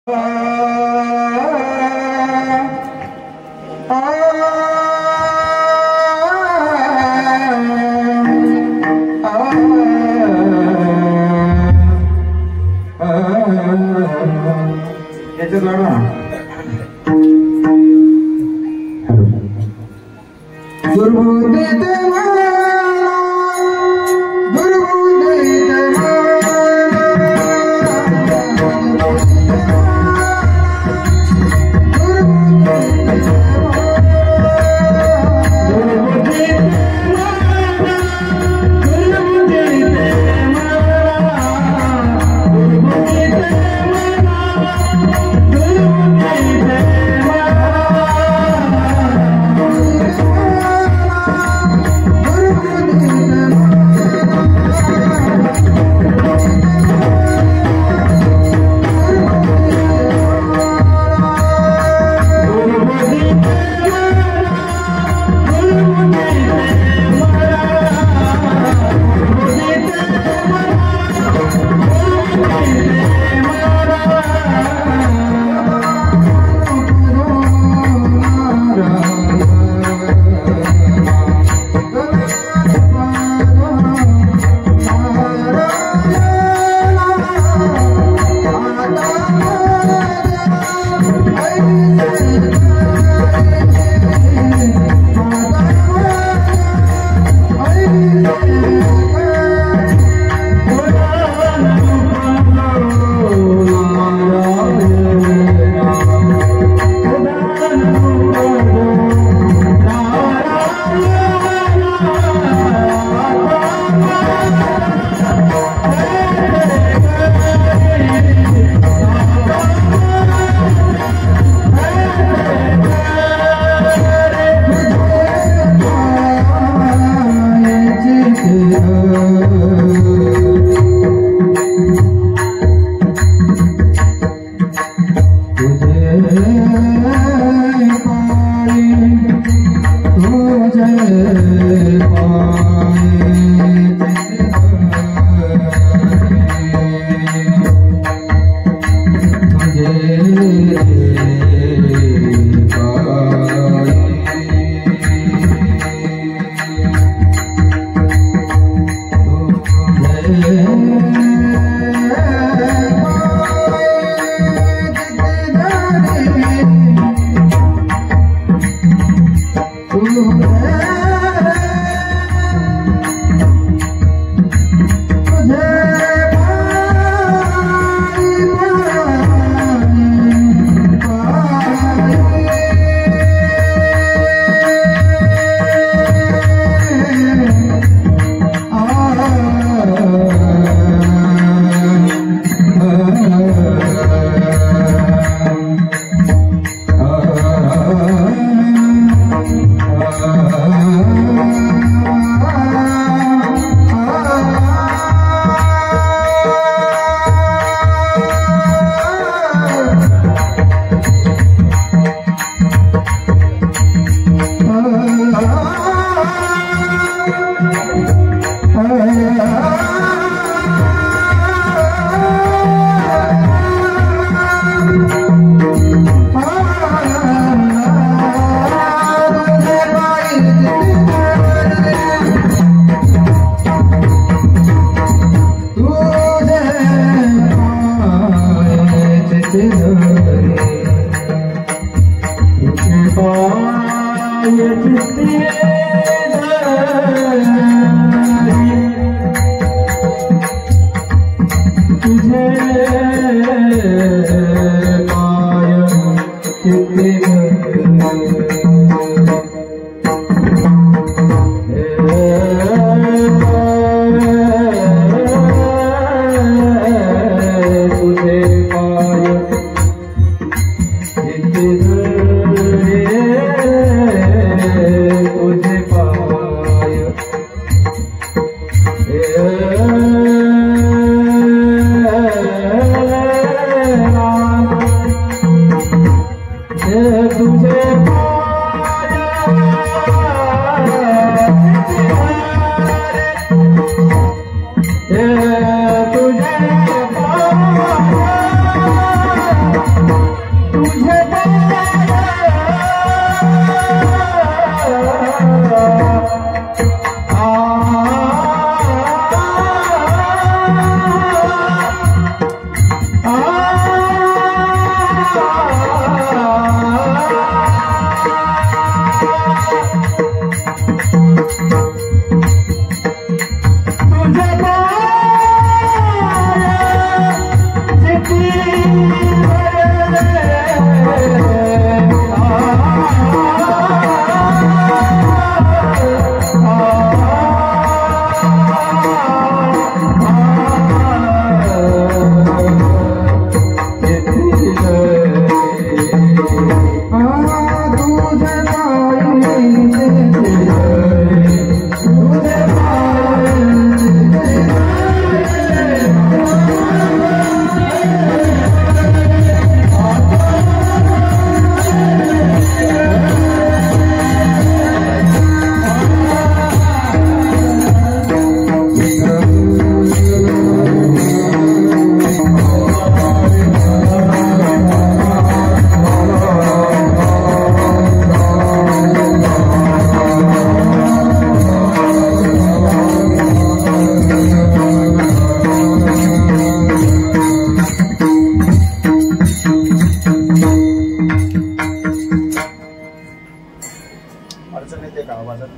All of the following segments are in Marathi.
Ram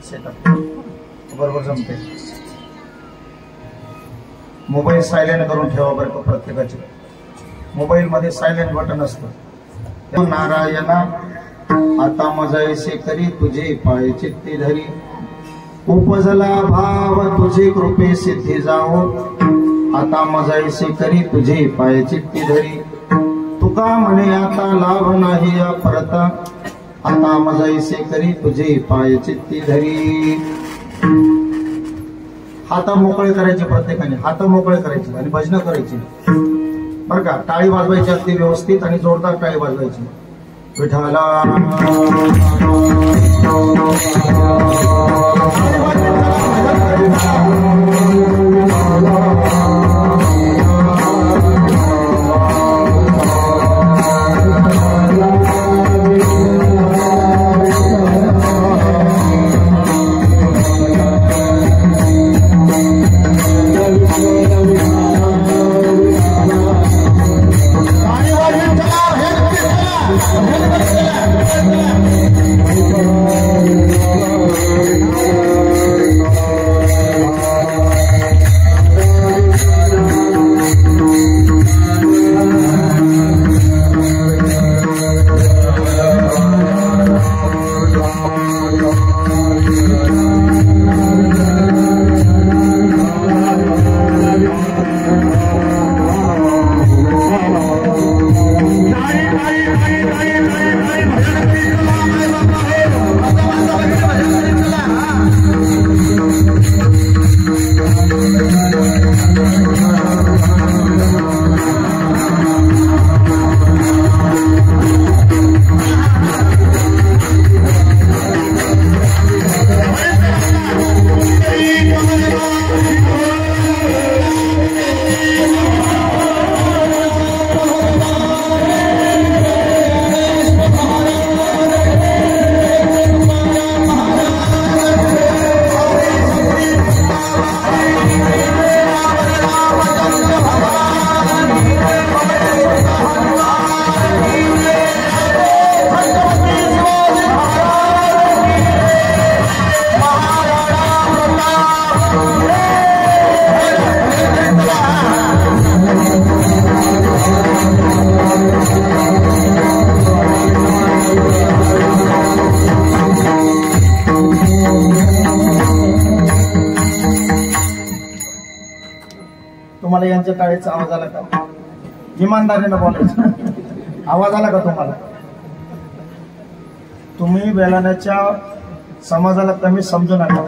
सेटअप बरोबर जमते. मोबाईल सायलेंट करून ठेवा बरं का प्रत्येकाचे. मोबाईल मध्ये सायलेंट बटन असतं. नारायणा आता मजैसे करी तुझे पाय चित्ती धरी, उपजला भाव तुझे कृपे सिद्धी जाओ. आता मजैसे करी तुझे पाय चित्ती धरी, तुका म्हणे आता लाभ नाही परता. आता मजैसे करी तुझे पाय चित्ती धरी. हात मोकळे करायचे प्रत्येकाने, हात मोकळे करायचे आणि भजन करायची बरं का. टाळी वाजवायची अगदी व्यवस्थित आणि जोरदार टाळी वाजवायची. विठाला तुम्हाला यांच्या टाळीचा आवाज आला का? इमानदारीने बोलायचं. आवाज आला का तुम्हाला? तुम्ही बेलाण्याच्या समाजाला कमी समजू नका.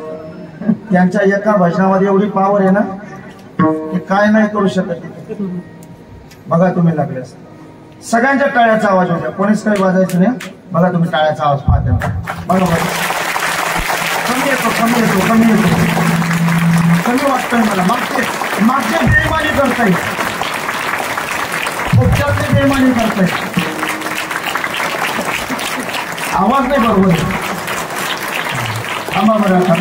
त्यांच्या एका भजनामध्ये एवढी पावर आहे ना की काय नाही करू शकत. बघा तुम्ही लागल्यास सगळ्यांच्या टाळ्याचा आवाज होता. कोणीच काही वाजायचं नाही. बघा तुम्ही टाळ्याचा आवाज पाहता. बघा बघा कमी येतो कमी येतो कमी येतो कमी वाटतंय मला. मागचे बेईमानी करताय, उपचारचे बेईमानी करताय. आवाज नाही बरोबर. थांबा बरं. आता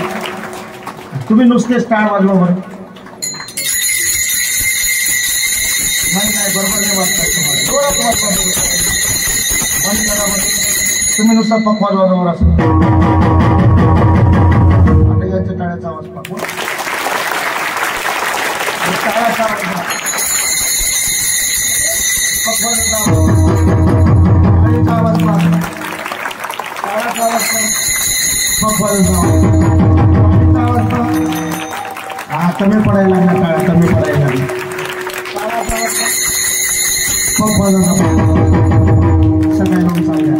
तुम्ही नुसतेच टाळ वाजवा बरं. नाही नाही बरोबर नाही वाजताय तुम्हाला. जोरात वाजवा बंद करा बरं. तुम्ही नुसता पक वाजवा बरोबर असं. आता यांच्या टाळ्याचा आवाज पाहू. टाळ्याचा आवाज हा कमी पडायला लागला. टाळ्या कमी पडायला लागला. सगळ्या लोक चालल्या.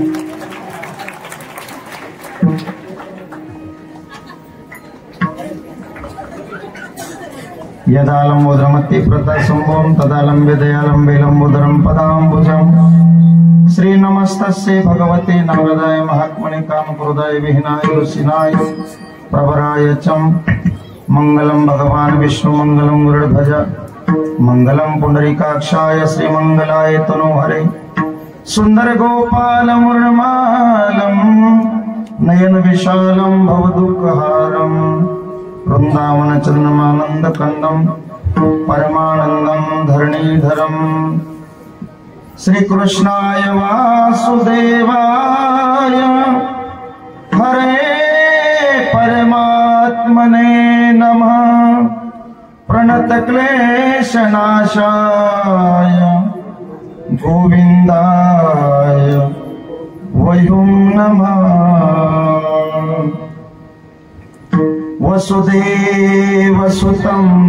यदा लंबोदरमत्ति प्रता संभवं तदा लंबे दयालंबे लंबोदरं पदाम्बुजं. श्री नमस्तस्ये भगवते नारदाय महात्मने कामक्रोधाय विहीनाय रुसिनाय प्रवराय चं. मंगलम भगवान विष्णु मंगलम गरुड़ध्वज मंगलम पुंडरीकाक्षाय श्रीमंगलाय तनोहरे. सुंदर गोपाल मुरमालम नयन विशालम भवदुःखहारम. वृंदावन चंद्रमानंद कंदम परमानंदम धरणीधरम. श्री कृष्णाय वासुदेवाय हरे परमा पद्मने नमः प्रणत क्लेशनाशाय गोविंदाय वयं नमः वसुदेवसुतं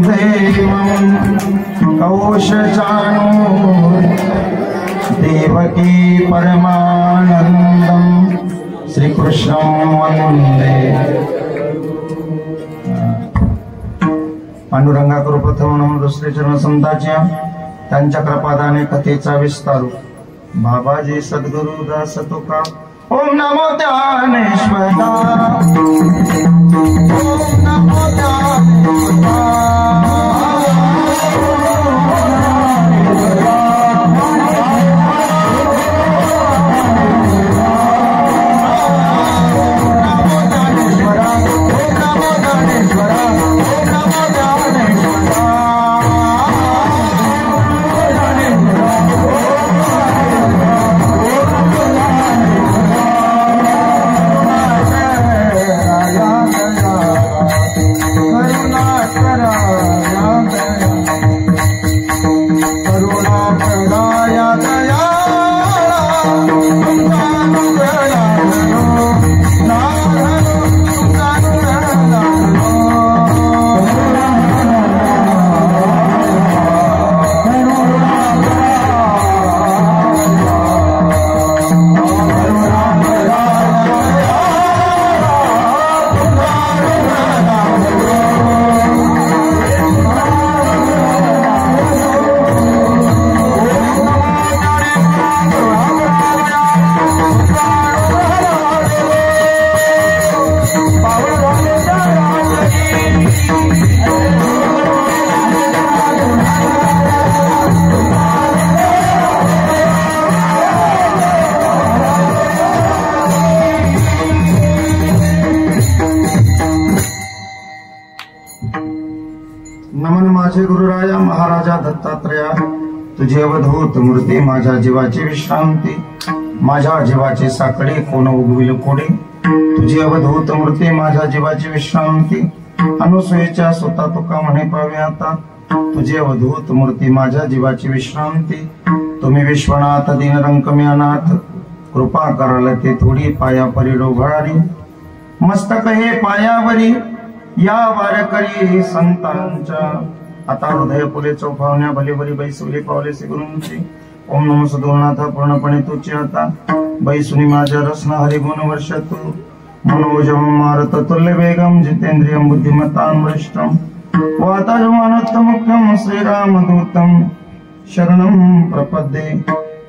देवं कौशजानु देवकी परमानंदं श्रीकृष्णं वंदे। पांडुरंगा करू प्रथम नमः दुसरे चरण संताच्या त्यांच्या कृपादाने कथेचा विस्तार बाबाजी सद्गुरु दास तुका। ओम नमो ज्ञानेश्वरा ओम नमो ज्ञानेश्वरा गुरुराया महाराजा दत्तात्रया तुझे अवधूत मूर्ती माझ्या जीवाची विश्रांती माझ्या जीवाची साखळी कोण उगविल कोडे तुझी अवधूत मूर्ती माझ्या जीवाची विश्रांती अनुसूयेच्या स्वतः तुका म्हणे पावे आता तुझी अवधूत मूर्ती माझ्या जीवाची विश्रांती तुम्ही विश्वनाथ दीनरंकमी अनाथ कृपा कराल ते थोडी पाया परी डोभाळी मस्तक हे पायावरी या वारकरी संतांच्या आता हृदय पुले चौफावण्या भलेबरी बैसुली पावले गुरूंची ओम नमो सद्गुरुनाथ पूर्णपणे तुझे आता बैसुनी माझ्या रसन हरिगुण वर्ष तू मनोजम मारत तुल्य वेगम जितेंद्रियम बुद्धिमतां वरिष्ठम वाताजमानोत्तम मुख्यम श्रीरामदूतम शरणं प्रपद्ये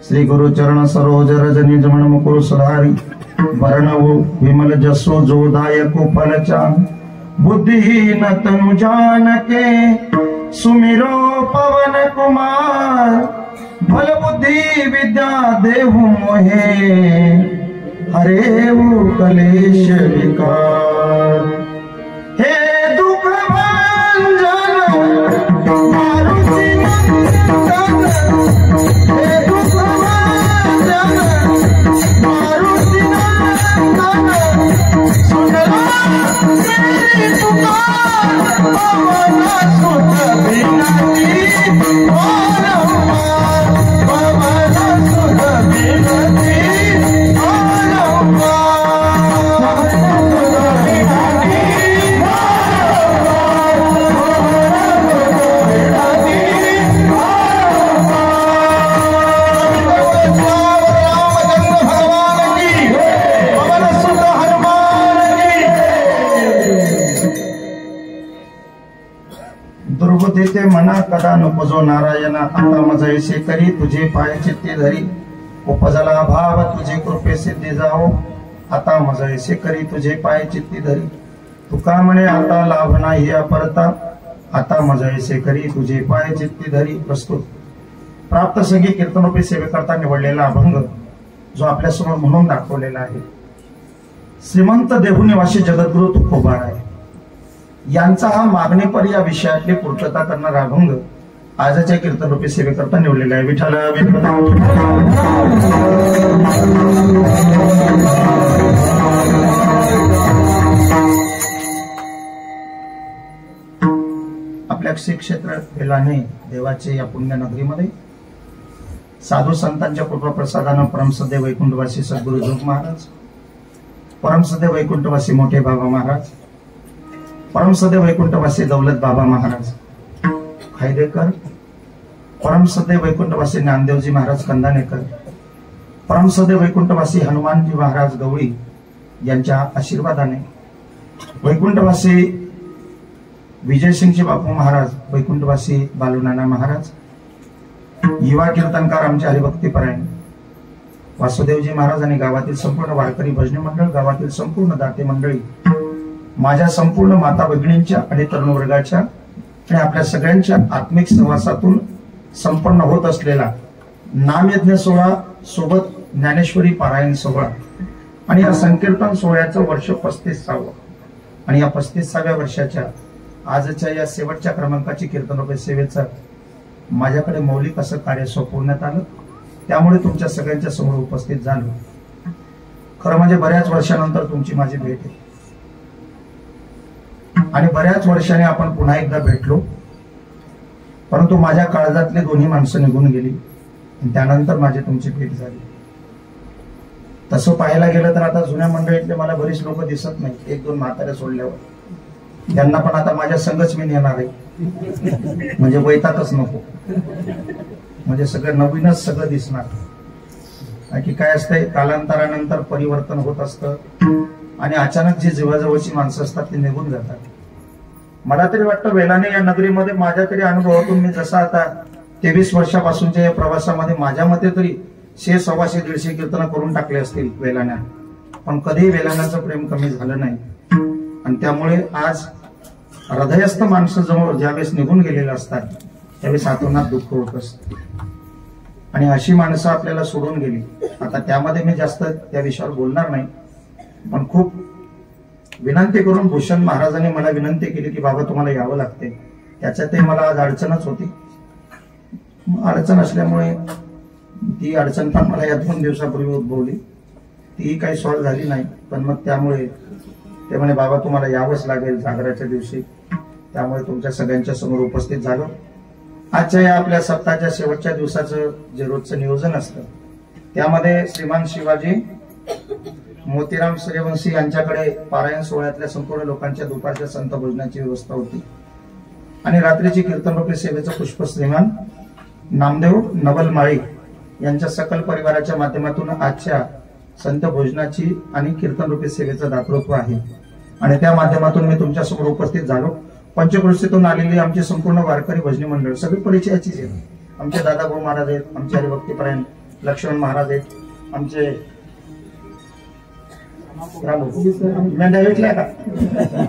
श्री गुरु चरण सरोज रजनी जमन मुकुर सुधारी वर्णवो विमल जसो जोदायको फलचा बुद्धिहीन तनु जानके सुमिरो पवन कुमार भल बुद्धि विद्या देहु मोहे हरेऊ कलेश विकार हे दुख भंजन मारुति नंदन हे दुख भंजन मारुति नंदन सुनला तेरी पुकार पवन सुत बिनती पवन सुत बिनती दुर्बुद्धीते मना कदा नपजो नारायणा आता मज ऐसे करी तुझे पाय चित्ती धरी उपजला भाव तुझे कृपे सिद्धी जाओ आता मज ऐसे करी तुझे पाय चित्ती धरी तुका म्हणे आता लाभ नाही अपरता आता मज ऐसे करी तुझे पाय चित्ती धरी। प्रस्तुत प्राप्त संगी कीर्तनोपी सेवेकरता निवडलेला अभंग जो आपल्या समोर म्हणून दाखवलेला आहे। श्रीमंत देहुनिवासी जगद्गुरु तुकोबा आहे यांचा हा मागणेपर या विषयातली पूर्तता करणारा अभंग आजच्या कीर्तनरूपी सेवेकरता निवडलेला आहे। विठ्ठल श्री क्षेत्र वेलाणे देवाचे या पुण्य नगरीमध्ये साधू संतांच्या कृपा प्रसादानं परमसद्य वैकुंठवासी सद्गुरु जोग महाराज, परमसद्य वैकुंठवासी मोठे बाबा महाराज, परमसद्य वैकुंठवासी दौलत बाबा महाराज खायदेकर, परमसद्य वैकुंठवासी नामदेवजी महाराज कंदानेकर, परमसद्य वैकुंठवासी हनुमानजी महाराज गवळी यांच्या आशीर्वादाने, वैकुंठवासी विजयसिंगजी बापू महाराज, वैकुंठवासी बालूनाना महाराज, युवा कीर्तनकार आमचे हरिभक्तीपरायण वासुदेवजी महाराज आणि गावातील संपूर्ण वारकरी भजनी मंडळ, गावातील संपूर्ण दाते मंडळी, माझ्या संपूर्ण माता भगिनींच्या आणि तरुण वर्गाच्या आणि आपल्या सगळ्यांच्या आत्मिक सहवासातून संपन्न होत असलेला नामयज्ञ सोहळा सोबत ज्ञानेश्वरी पारायण सोहळा आणि या संकीर्तन सोहळ्याचं वर्ष 35वे आणि या 35व्या वर्षाच्या आजच्या या शेवटच्या क्रमांकाची कीर्तनोपे सेवेचं माझ्याकडे मौलिक असं कार्य सोपवण्यात आलं. त्यामुळे तुमच्या सगळ्यांच्या समोर उपस्थित झालो. खरं म्हणजे बऱ्याच वर्षानंतर तुमची माझी भेट आहे आणि बऱ्याच वर्षांनी आपण पुन्हा एकदा भेटलो. परंतु माझ्या काळजातली दोन्ही माणसं निघून गेली आणि त्यानंतर माझी तुमची भेट झाली. तसं पाहायला गेलं तर आता जुन्या मंडळीतले मला बरीच लोक दिसत नाही, 1-2 म्हातारे सोडल्यावर. त्यांना पण आता माझ्या संगच मी नेणार आहे, म्हणजे वैतागच नको, म्हणजे सगळं नवीनच सगळं दिसणार. की काय असतंय, कालांतरानंतर परिवर्तन होत असतं आणि अचानक जी जीवाजवळची माणसं असतात ती निघून जातात. मला तरी वाटतं वेलाणे या नगरीमध्ये माझ्या तरी अनुभवातून मी जसा आता 23 वर्षापासूनच्या या प्रवासामध्ये माझ्या मते तरी 100, 125, 150 कीर्तन करून टाकले असतील वेलाण्यात, पण कधीही वेलाण्याचं प्रेम कमी झालं नाही. आणि त्यामुळे आज हृदयस्थ माणसं जवळ ज्यावेळेस निघून गेलेले असतात त्यावेळेस आतोनात दुःख होत असतं आणि अशी माणसं आपल्याला सोडून गेली. आता त्यामध्ये मी जास्त त्या विषयावर बोलणार नाही, पण खूप विनंती करून भूषण महाराजांनी मला विनंती केली की बाबा तुम्हाला यावं लागते. त्याच्यातही मला आज अडचणच होती. अडचण असल्यामुळे ती अडचण पण मला या 2 दिवसापूर्वी उद्भवली, ती काही सॉल्व्ह झाली नाही. पण मग त्यामुळे ते म्हणे बाबा तुम्हाला यावंच लागेल जागराच्या दिवशी. त्यामुळे तुमच्या सगळ्यांच्या समोर उपस्थित झालो. आजच्या या आपल्या सप्ताहाच्या शेवटच्या दिवसाचं जे रोजचं नियोजन असतं त्यामध्ये श्रीमान शिवाजी मोतीराम सूर्यवंशी यांच्याकडे पारायण सोहळ्यातल्या संपूर्ण लोकांच्या दुपारच्या संत भोजनाची व्यवस्था होती आणि रात्रीची कीर्तनरूपी सेवेचं पुष्प श्रीमान नामदेव नवलमाळी यांच्या सकल परिवाराच्या माध्यमातून आजच्या संत भोजनाची आणि कीर्तनरूपी सेवेचं दातृत्व आहे आणि त्या माध्यमातून मी तुमच्या समोर उपस्थित झालो. पंचक्रोशीतून आलेली आमची संपूर्ण वारकरी भजनी मंडळ सगळी परिचयाचीच आहे. आमचे दादाभाऊ महाराज आहेत, आमचे हरिभक्तीपरायण लक्ष्मण महाराज आहेत, आमचे मेंढ्या ऐकल्या का,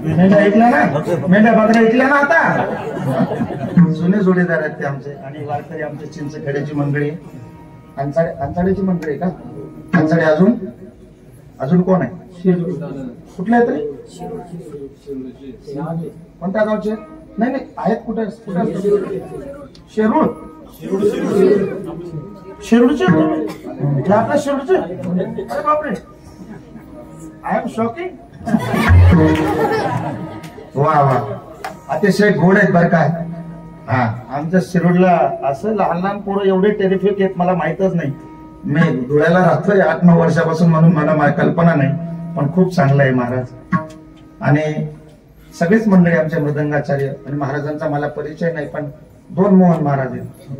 मेंढ्या ऐकल्या ना, मेंढ्या बकऱ्या ऐकल्या ना. आता जुने जोडीदार आहेत ते आमचे आणि वारकरी आमचे चिंचखेड्याची मंडळी, अंचाड्याची मंडळी का, अंचाडे. अजून कोण आहे, कुठल्या तरी कोणत्या गावचे, नाही नाही आहेत कुठे, शिरूर, शिरूरचे आपल्या शिरूरचे. अरे बापरे, आय एम शॉकिंग. वा वा, अतिशय गोड आहेत बरं काय. हा, आमच्या शिरूरला असं लहान लहान पोरं एवढे टेरिफिक आहेत मला माहितच नाही. मी धुळ्याला राहतोय 8-9 वर्षापासून म्हणून मला कल्पना नाही, पण खूप चांगलं आहे महाराज. आणि सगळेच मंडळी आमचे मृदंगाचार्य आणि महाराजांचा मला परिचय नाही, पण 2 मोहन महाराज आहेत.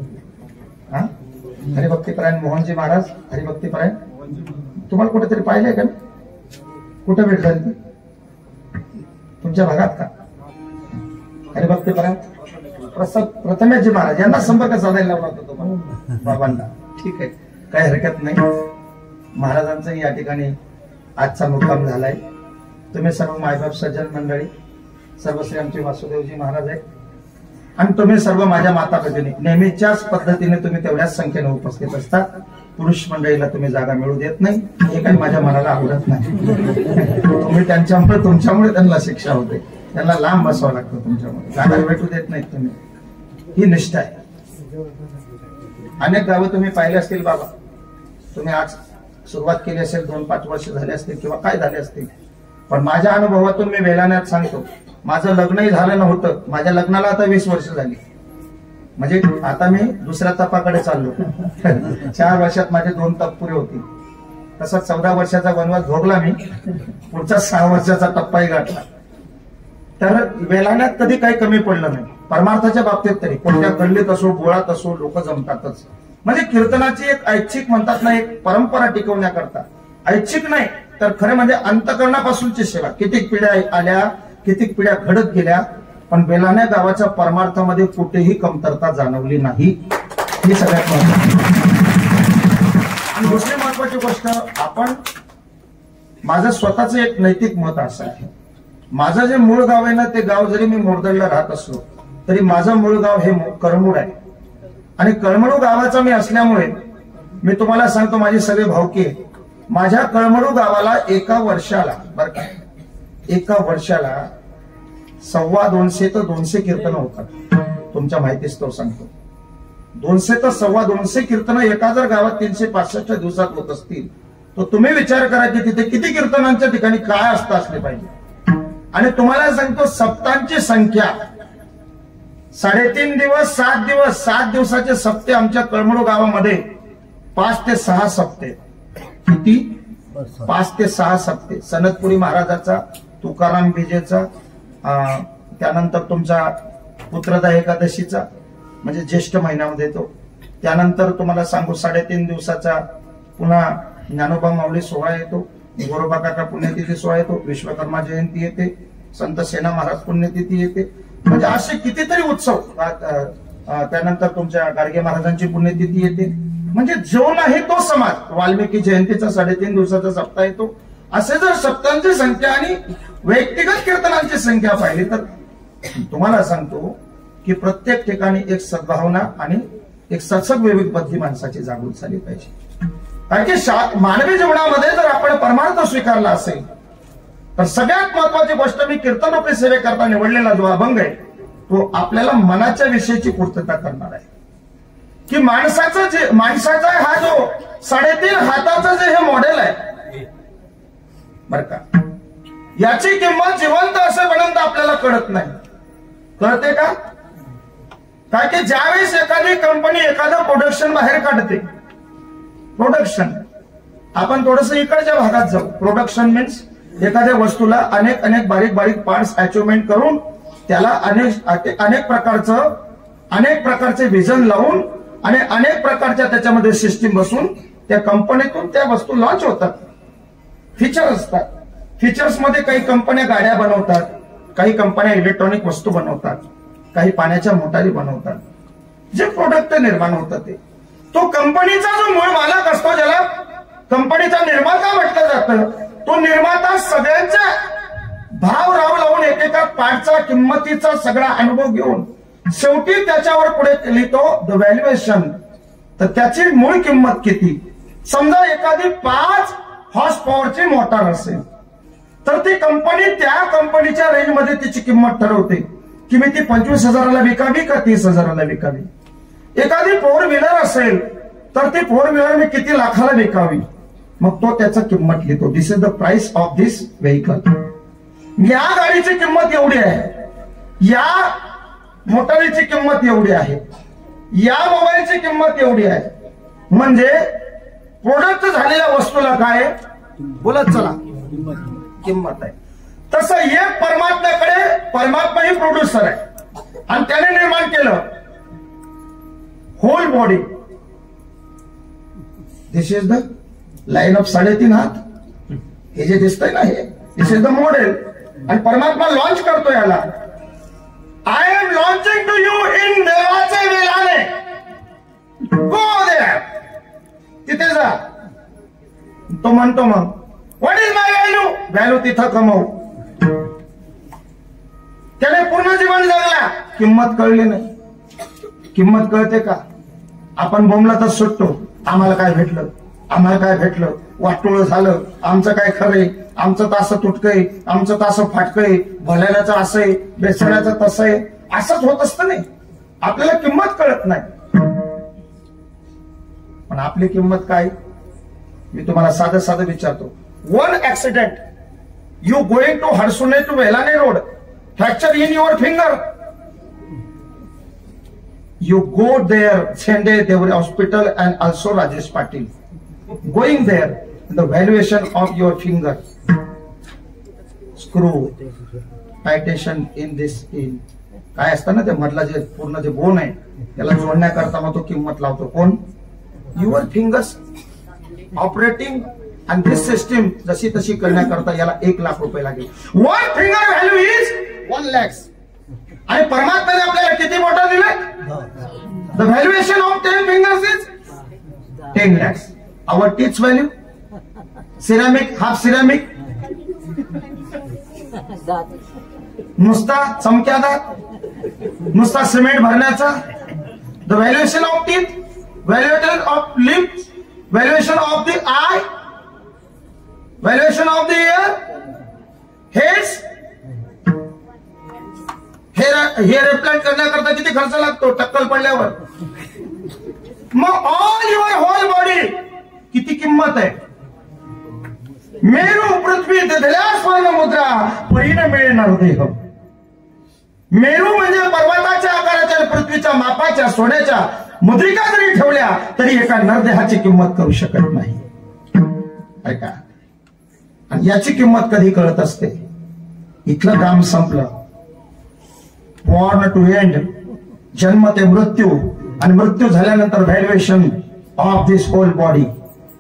हा, हरिभक्तीपरायण मोहनजी महाराज, हरिभक्तीपरायण. तुम्हाला कुठेतरी पाहिलंय का, कुठे भेट झाली ती, तुमच्या भागात का? हरिभक्तीपरायण प्रथमेशजी महाराज यांना संपर्क साधायला लावला होता तुम्हाला बाबांना. ठीक आहे, काही हरकत नाही. महाराजांचा या ठिकाणी आजचा मुक्काम झालाय. तुम्ही सर्व मायबाप सज्जन मंडळी, सर्व श्री आमचे वासुदेवजी महाराज आहेत आणि तुम्ही सर्व माझ्या माता भगिनी नेहमीच्याच पद्धतीने तुम्ही तेवढ्याच संख्येने उपस्थित असतात. पुरुष मंडळीला तुम्ही जागा मिळू देत नाही, हे काही माझ्या मनाला आवडत नाही. तुम्ही त्यांच्यामुळे, तुमच्यामुळे त्यांना शिक्षा होते, त्यांना लांब बसावं लागतं, तुमच्यामुळे जागा भेटू देत नाहीत तुम्ही. ही निष्ठा आहे. अनेक गावं तुम्ही पाहिले असतील बाबा, तुम्ही आज सुरुवात केली असेल, 2-5 वर्ष झाले असतील किंवा काय झाले असतील, पण माझ्या अनुभवातून मी वेलाण्यात सांगतो माझं लग्नही झालं नव्हतं. माझ्या लग्नाला आता 20 वर्ष झाली. म्हणजे आता मी दुसऱ्या तपाकडे चाललो. 4 वर्षात माझे 2 तप पुरे होतील. तसा 14 वर्षाचा वनवास भोगला मी. पुढचा 6 वर्षाचा टप्पाही गाठला. तर वेलाण्यात कधी काही कमी पडलं नाही. परमार्थाच्या बाबतीत तरी कोणत्या गल्लीत असो, गोळात असो, लोक जमतातच. म्हणजे कीर्तनाची एक ऐच्छिक म्हणतात ना, एक परंपरा टिकवण्याकरता, ऐच्छिक नाही तर खरं म्हणजे अंतकरणापासूनची सेवा. कितीक पिढ्या आल्या, कितीक पिढ्या घडत गेल्या, पण बेलाण्या गावाच्या परमार्थामध्ये कुठेही कमतरता जाणवली नाही. ही सगळ्यात महत्वाची. आणि दुसरी महत्वाची गोष्ट, आपण, माझं स्वतःच एक नैतिक मत असं आहे, माझं जे मूळ गाव आहे ना, ते गाव जरी मी मोरदडला राहत असलो तरी माझं मूळ गाव हे कळमूड आहे. आणि कळमळू गावाचा मी असल्यामुळे मी तुम्हाला सांगतो, माझे सगळे भावकी, माझ्या कळमळू गावाला एका वर्षाला 250 ते 200 कीर्तन होतात. तुमच्या माहितीच तो सांगतो. 200 ते 250 कीर्तन एका जर गावात 365 दिवसात होत असतील तर तुम्ही विचार करा की तिथे किती कीर्तनांच्या ठिकाणी काय असले पाहिजे. आणि तुम्हाला सांगतो, सप्तांची संख्या 3.5 दिवस, 7 दिवस, 7 दिवसाचे सप्ते आमच्या कळमळू गावामध्ये 5 ते 6 सप्ते. किती? 5 ते 6 सप्ते. सनदपुरी महाराजाचा, तुकाराम बीजेचा, त्यानंतर तुमचा पुत्रदा एकादशीचा, म्हणजे ज्येष्ठ महिन्यामध्ये येतो. त्यानंतर तुम्हाला सांगू 3.5 दिवसाचा पुन्हा ज्ञानोबा माऊली सोहळा येतो, गोरोबा काका पुण्यतिथी सोहळा येतो, विश्वकर्मा जयंती येते, संत सेना महाराज पुण्यतिथी येते. म्हणजे असे कितीतरी उत्सव. त्यानंतर तुमच्या गाडगे महाराजांची पुण्यतिथी येते. म्हणजे जो नाही तो समाज, वाल्मिकी जयंतीचा 3.5 दिवसाचा सप्ताह येतो. असे जर सप्ताहांची संख्या आणि व्यक्तिगत कीर्तनांची संख्या पाहिली तर तुम्हाला सांगतो की प्रत्येक ठिकाणी एक सद्भावना आणि एक सत्संग विवेकबुद्धी माणसाची जागृत झाली पाहिजे. कारण की मानवी जीवनामध्ये जर आपण परमार्थ स्वीकारला असेल तर सगळ्यात महत्वाची गोष्ट, मी कीर्तन रूपी सेवेकरता निवडलेला जो अभंग आहे तो आपल्याला मनाच्या विषयीची पूर्तता करणार आहे. की माणसाचा हा जो 3.5 हाताचं जे हे मॉडेल आहे बर का, याची किंमत जिवंत असेपर्यंत आपल्याला कळत नाही. कळते का? काय की ज्यावेळेस एखादी कंपनी एखादं प्रोडक्शन बाहेर काढते, प्रोडक्शन, आपण थोडस इकडच्या भागात जाऊ. प्रोडक्शन मीन्स एखाद्या वस्तूला अनेक बारीक पार्ट्स अचिव्हमेंट करून त्याला अनेक प्रकारचे विजन लावून आणि अनेक प्रकारच्या त्याच्यामध्ये सिस्टीम बसून त्या कंपनीतून त्या वस्तू लॉन्च होतात. फीचर असतात. फीचर्स मध्ये काही कंपन्या गाड्या बनवतात, काही कंपन्या इलेक्ट्रॉनिक वस्तू बनवतात, काही पाण्याच्या मोटारी बनवतात. जे प्रोडक्ट निर्माण होतात तो कंपनीचा जो मूळ मालक असतो, ज्याला कंपनीचा निर्माता म्हटलं जातं, तो निर्माता सगळ्यांचा भाव राव लावून एकेका पार्टचा किंमतीचा सगळा अनुभव घेऊन शेवटी त्याच्यावर पुढे लिहितो द व्हॅल्युएशन. तर त्याची मूळ किंमत किती? समजा एखादी 5 हॉर्स पॉवरची मोटार असेल तर ती कंपनी त्या कंपनीच्या रेंजमध्ये तिची किंमत ठरवते की मी ती 25,000ला विकावी का 30,000ला विकावी. एखादी 4 व्हीलर असेल तर ती 4 व्हीलर मी किती लाखाला विकावी, मग तो त्याचा किंमत लिहितो. This is the price of this vehicle. या गाडीची किंमत एवढी आहे, या मोटारीची किंमत एवढी आहे, या मोबाईलची किंमत एवढी आहे. म्हणजे प्रोडक्ट झालेल्या वस्तूला काय बोलत चला किंमत आहे. तसं एक परमात्मा ही प्रोड्युसर आहे आणि त्याने निर्माण केलं whole body. This is the line of 3.5 हात. हे जे दिसतंय ना, हे दिस इज द मॉडेल. आणि परमात्मा लॉन्च करतो याला. I am launching to you in देवाचे वेलाने. Go there. तिथे जा. तो म्हणतो मग व्हॉट इज माय व्हॅल्यू तिथं कमवू. त्याने पूर्ण जीवन जगला, किंमत कळली नाही. किंमत कळते का? आपण बोंबला तर सुटतो, आम्हाला काय भेटलं, वाटोळ झालं, आमचं काय खरंय, आमचं तासं तुटकंय, आमचं तासं फाटकंय, भल्याचं असंय, बेसण्याचं तसंय. असंच होत असतं नाही. आपल्याला किंमत कळत नाही. पण आपली किंमत काय? मी तुम्हाला साधं विचारतो. 1 ऍक्सिडेंट, यू गोइंग टू हडसुने टू वेलाने road, fracture in your finger. You go there, Sende Devri Hospital and also Rajesh Patil. Going there, the valuation of your finger, screw, titation in this in. काय असतं ना ते मधला जे पूर्ण जे बोन आहे त्याला जोडण्याकरता मग तो किंमत लावतो कोण? युअर फिंगर्स ऑपरेटिंग आणि दिस सिस्टीम जशी तशी करण्याकरता याला 1 लाख रुपये लागेल. One finger value is 1 lakhs. आणि परमात्म्याने आपल्याला किती मोठा दिले? The valuation of 10 fingers is 10 lakhs. Our teeth value ceramic, half ceramic, नुसता चमक्यादार, नुसता सिमेंट भरण्याचा. The valuation of teeth, valuation of lips, valuation of the eye, valuation of the ear, heads. Hair implant करण्याकरता किती खर्च लागतो टक्कल पडल्यावर. मग ऑल युअर होल बॉडी किती किंमत आहे. मेरू पृथ्वी दिल्या स्वर्ण मुद्रा परीने मिळणार देह. मेरू म्हणजे पर्वताच्या आकाराच्या पृथ्वीच्या मापाच्या सोन्याच्या मुद्रिका जरी ठेवल्या तरी एका नरदेहाची किंमत करू शकत नाही. ऐका, आणि याची किंमत कधी कळत असते? इथलं काम संपलं. बॉर्न टू एंड, जन्म ते मृत्यू, आणि मृत्यू झाल्यानंतर valuation of this whole body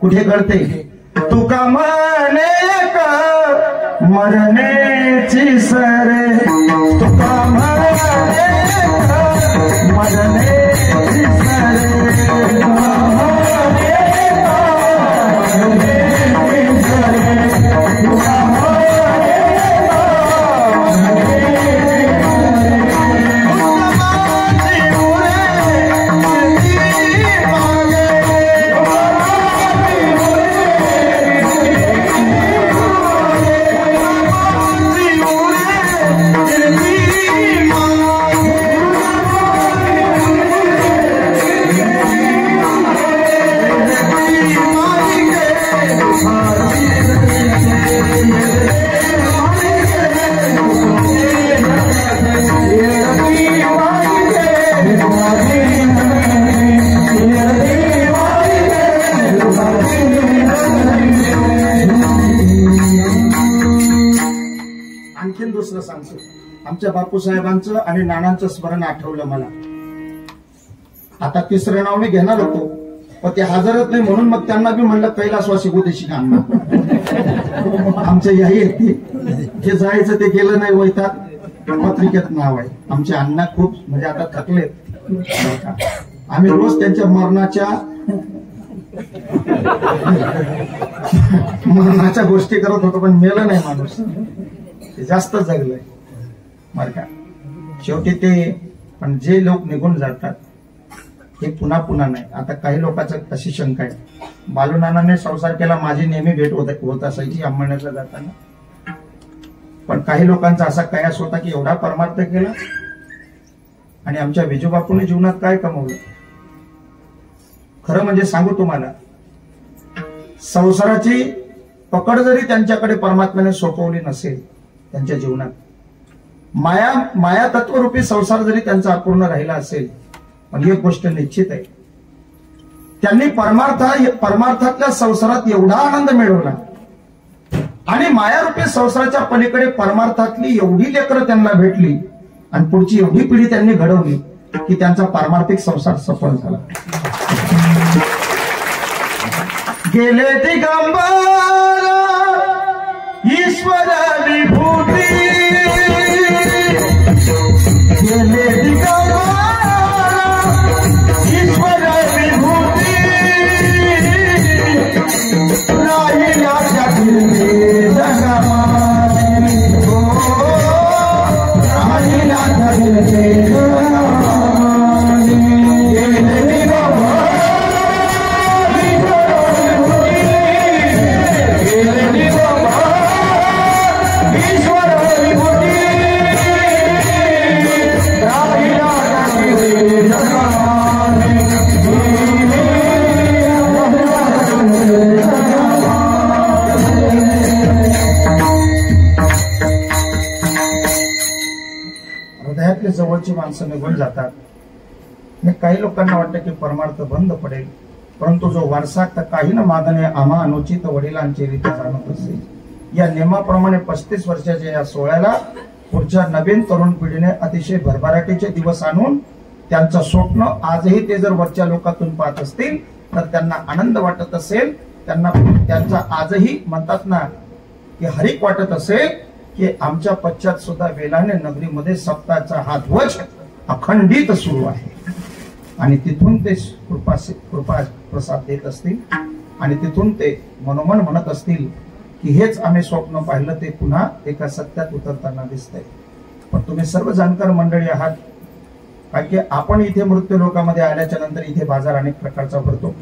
कुठे कळते? तुका म्हणे का मरण्याची सरे, तुका म्हणे का मरण्याची सरे, तुका म्हणे का मरण्याची सरे, तुका आणखीन दुसरं सांगतो. आमच्या बापूसाहेबांचं आणि नानांचं स्मरण आठवलं मला. आता तिसरं नाव मी घेणार होतो पण ते हजरच नाही म्हणून मग त्यांना बी म्हणलं कैलासवासी गोदेशी अण्णा. आमच्या याही जे जायचं ते गेलं नाही वैतात पत्रिकेत नाव आहे. आमचे अण्णा खूप म्हणजे आता थकलेत. आम्ही रोज त्यांच्या मरणाच्या गोष्टी करत होतो पण मेलं नाही माणूस, जास्त जगलंय बरं का. शेवटी ते पण जे लोक निघून जातात हे पुन्हा पुन्हा नाही. आता काही लोकांचं अशी शंका आहे, बालूनानाने संसार केला, माझी नेहमी भेट होत असायची अंमळनेरला जाताना. पण काही लोकांचा असा कयास होता की एवढा परमार्थ केला आणि आमच्या विजूबापूने जीवनात काय कमवलं. खरं म्हणजे सांगू तुम्हाला, संसाराची पकड जरी त्यांच्याकडे परमात्म्याने सोपवली नसेल त्यांच्या जीवनात, माया तत्वरूपी संसार जरी त्यांचा अपूर्ण राहिला असेल, पण एक गोष्ट निश्चित आहे, त्यांनी परमार्थातल्या संसारात एवढा आनंद मिळवला आणि मायारूपी संसाराच्या पलीकडे परमार्थातली एवढी लेकरं त्यांना भेटली आणि पुढची एवढी पिढी त्यांनी घडवली की त्यांचा पारमार्थिक संसार सफल झाला. गेले दिगंबर ईश्वर विभूती, गेले दिगंबर ईश्वर विभूती, राहिला जगले जगमानी, राहिला जगले जगमानी. गेले दिगंबर ईश्वर जवळची माणसं निघून जातात. आणि काही लोकांना वाटतं की परमार्थ बंद पडेल, परंतु जो वारसा काही न मागणे आम्हा अनुचित वडिलांची रीत जाणत असेल, या नियमाप्रमाणे 35 वर्षाच्या या सोहळ्याला पुढच्या नवीन तरुण पिढीने अतिशय भरभराटीचे दिवस आणून त्यांचं स्वप्न आजही ते जर वरच्या लोकातून पाहत असतील तर त्यांना आनंद वाटत असेल, त्यांचा आजही म्हणतात ना की हरिक वाटत असेल की आमच्या पश्चात सुद्धा वेलाने नगरीमध्ये सप्ताहाचा हा ध्वज अखंडित सुरू आहे. आणि तिथून ते कृपा प्रसाद देत असतील आणि तिथून ते मनोमन म्हणत असतील की हेच आम्ही स्वप्न पाहिलं ते पुन्हा एका सत्यात उतरताना दिसतंय. पण तुम्ही सर्व जाणकार मंडळी आहात, कारण की आपण इथे मृत्यू लोकांमध्ये आल्याच्या नंतर इथे बाजार अनेक प्रकारचा भरतो.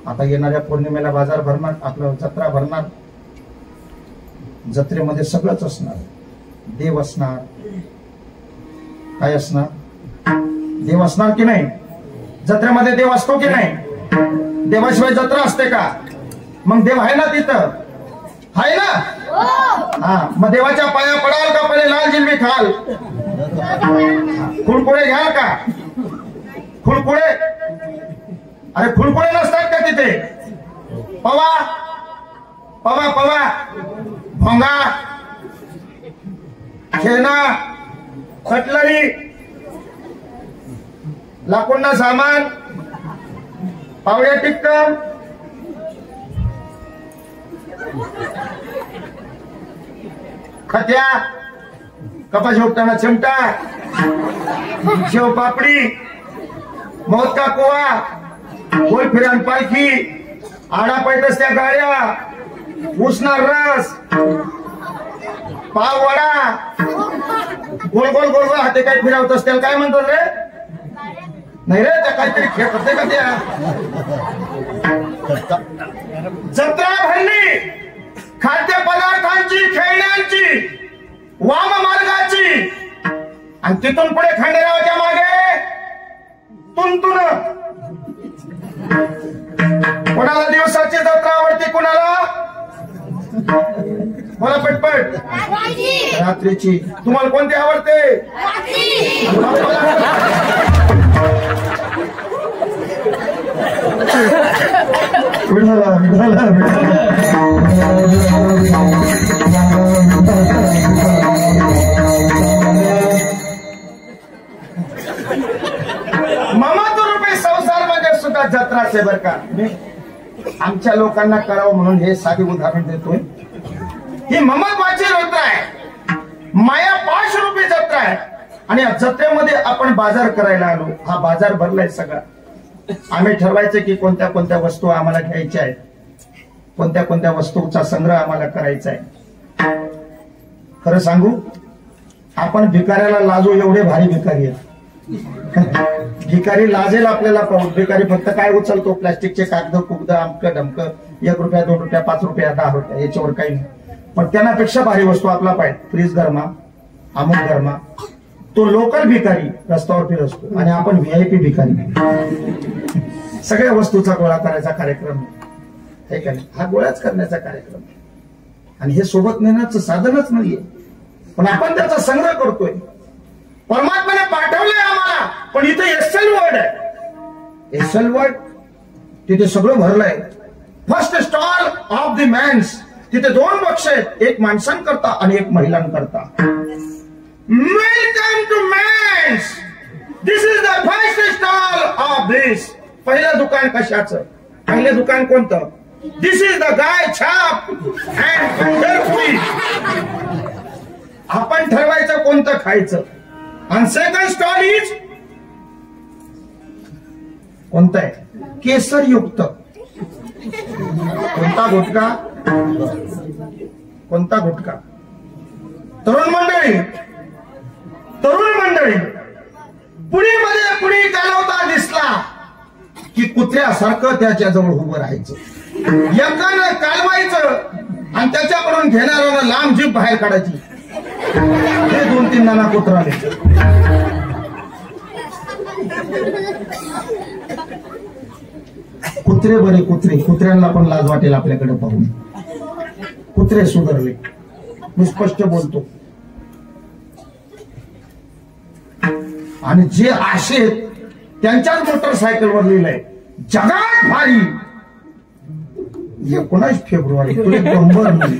आता येणाऱ्या पौर्णिमेला बाजार भरणार, आपलं जत्रा भरणार. जत्रेमध्ये सगळंच असणार, देव असणार, काय असणार, देव असणार की नाही? जत्रेमध्ये देव असतो की नाही? देवाशिवाय जत्रा असते का? मग देव आहे ना तिथं, आहे ना? हा, मग देवाच्या पाया पडाल का पहिले लाल जिलबी खाल? खुळकुळे घ्याल का? खुळकुळे, अरे खुळकुळे नसतात का तिथे? पवा पवा पवा, भोंगा, खेळणा, कटलरी, लाकूडना सामान, पावड्या टिक्कम, खत्या, कपाशी उपटाना चिमटा, शेव पापडी, मोदका कोवा, गोल फिरान पालखी, आडा पैठस त्या गाड्या, उसना रस, पाव वडा, गोल गोल गोल गोल हाते काय फिरवत असतील, काय म्हणतो रे? नाही रे, त्या काहीतरी खेळ करते का त्या? जत्रा भरली खाद्य पदार्थांची, खेळण्यांची, वाम मार्गाची, आणि तिथून पुढे खंडेरावाच्या मागे तुंतुन. कोणाला दिवसाची जत्रा आवडते, कोणाला मला पटपट रात्रीची. तुम्हाला कोणती आवडते? ममत्वरूपी संसार म्हणजे सुद्धा जत्राचे बर का. आमच्या लोकांना करावं म्हणून हे साधी उदाहरण देतोय. ही ममत्वाची जत्रा आहे, माया पाश रूपी जत्रा आहे. आणि या जत्रेमध्ये आपण बाजार करायला आलो. हा बाजार भरलाय सगळा. आम्ही ठरवायचं की कोणत्या कोणत्या वस्तू आम्हाला घ्यायच्या आहेत, कोणत्या कोणत्या वस्तूचा संग्रह आम्हाला करायचा आहे. खरं सांगू, आपण भिकाऱ्याला लाजू एवढे भारी भिकारी आहेत. भिकारी लाजेल आपल्याला पाहून. भिकारी फक्त काय उचलतो? प्लास्टिकचे कागद, कुगद, अमकं ढमकं, 1 रुपया, 2 रुपया, 5 रुपया, 10 रुपया, याच्यावर काही नाही. पण त्यांनापेक्षा भारी वस्तू आपला पाहिजे. फ्रीज गरमा, अमुक गरमा. तो लोकल भिकारी रस्त्यावर फिरत असतो आणि आपण VIP भिकारी. सगळ्या वस्तूचा गोळा करायचा कार्यक्रम आहे का नाही? हा गोळाच करण्याचा कार्यक्रम आहे. आणि हे सोबत नेण्याचं साधनच नाहीये, पण आपण त्याचा संग्रह करतोय. परमात्म्याने पाठवलंय आम्हाला, पण इथे एसल वर्ड आहे. एसल वर्ड तिथे सगळं भरलंय. First stall of the men's. तिथे 2 बक्ष आहेत, एक माणसांकरता आणि एक महिलांकरता. Welcome to men's. This is the first stall of this. पहिलं दुकान कशाचं? पहिलं दुकान कोणतं? दिस इज द गाय छाप अँड पंढरपुरी. आपण ठरवायचं कोणतं खायचं. आणि सेकंड स्टॉल इज कोणतं आहे? केसरयुक्त. कोणता गुटखा? कोणता गुटखा? तरुण मंडळी, तरुण मंडळी, पुणेमध्ये पुढे कालवता दिसला की कुत्र्यासारखं त्याच्याजवळ उभं राहायचं. एकानं कालवायचं आणि त्याच्याकडून घेणाऱ्यानं लांब जीभ बाहेर काढायची. हे 2-3 नाना कुत्राले. कुत्रे बरे कुत्रे. कुत्र्यांना पण लाज वाटेल आपल्याकडे पाहून. कुत्रे सुधारले. मी स्पष्ट बोलतो. आणि जे आशे त्यांच्याच मोटरसायकलवर लिहिलंय जगात भारी 19 फेब्रुवारी तुले कंबर नाही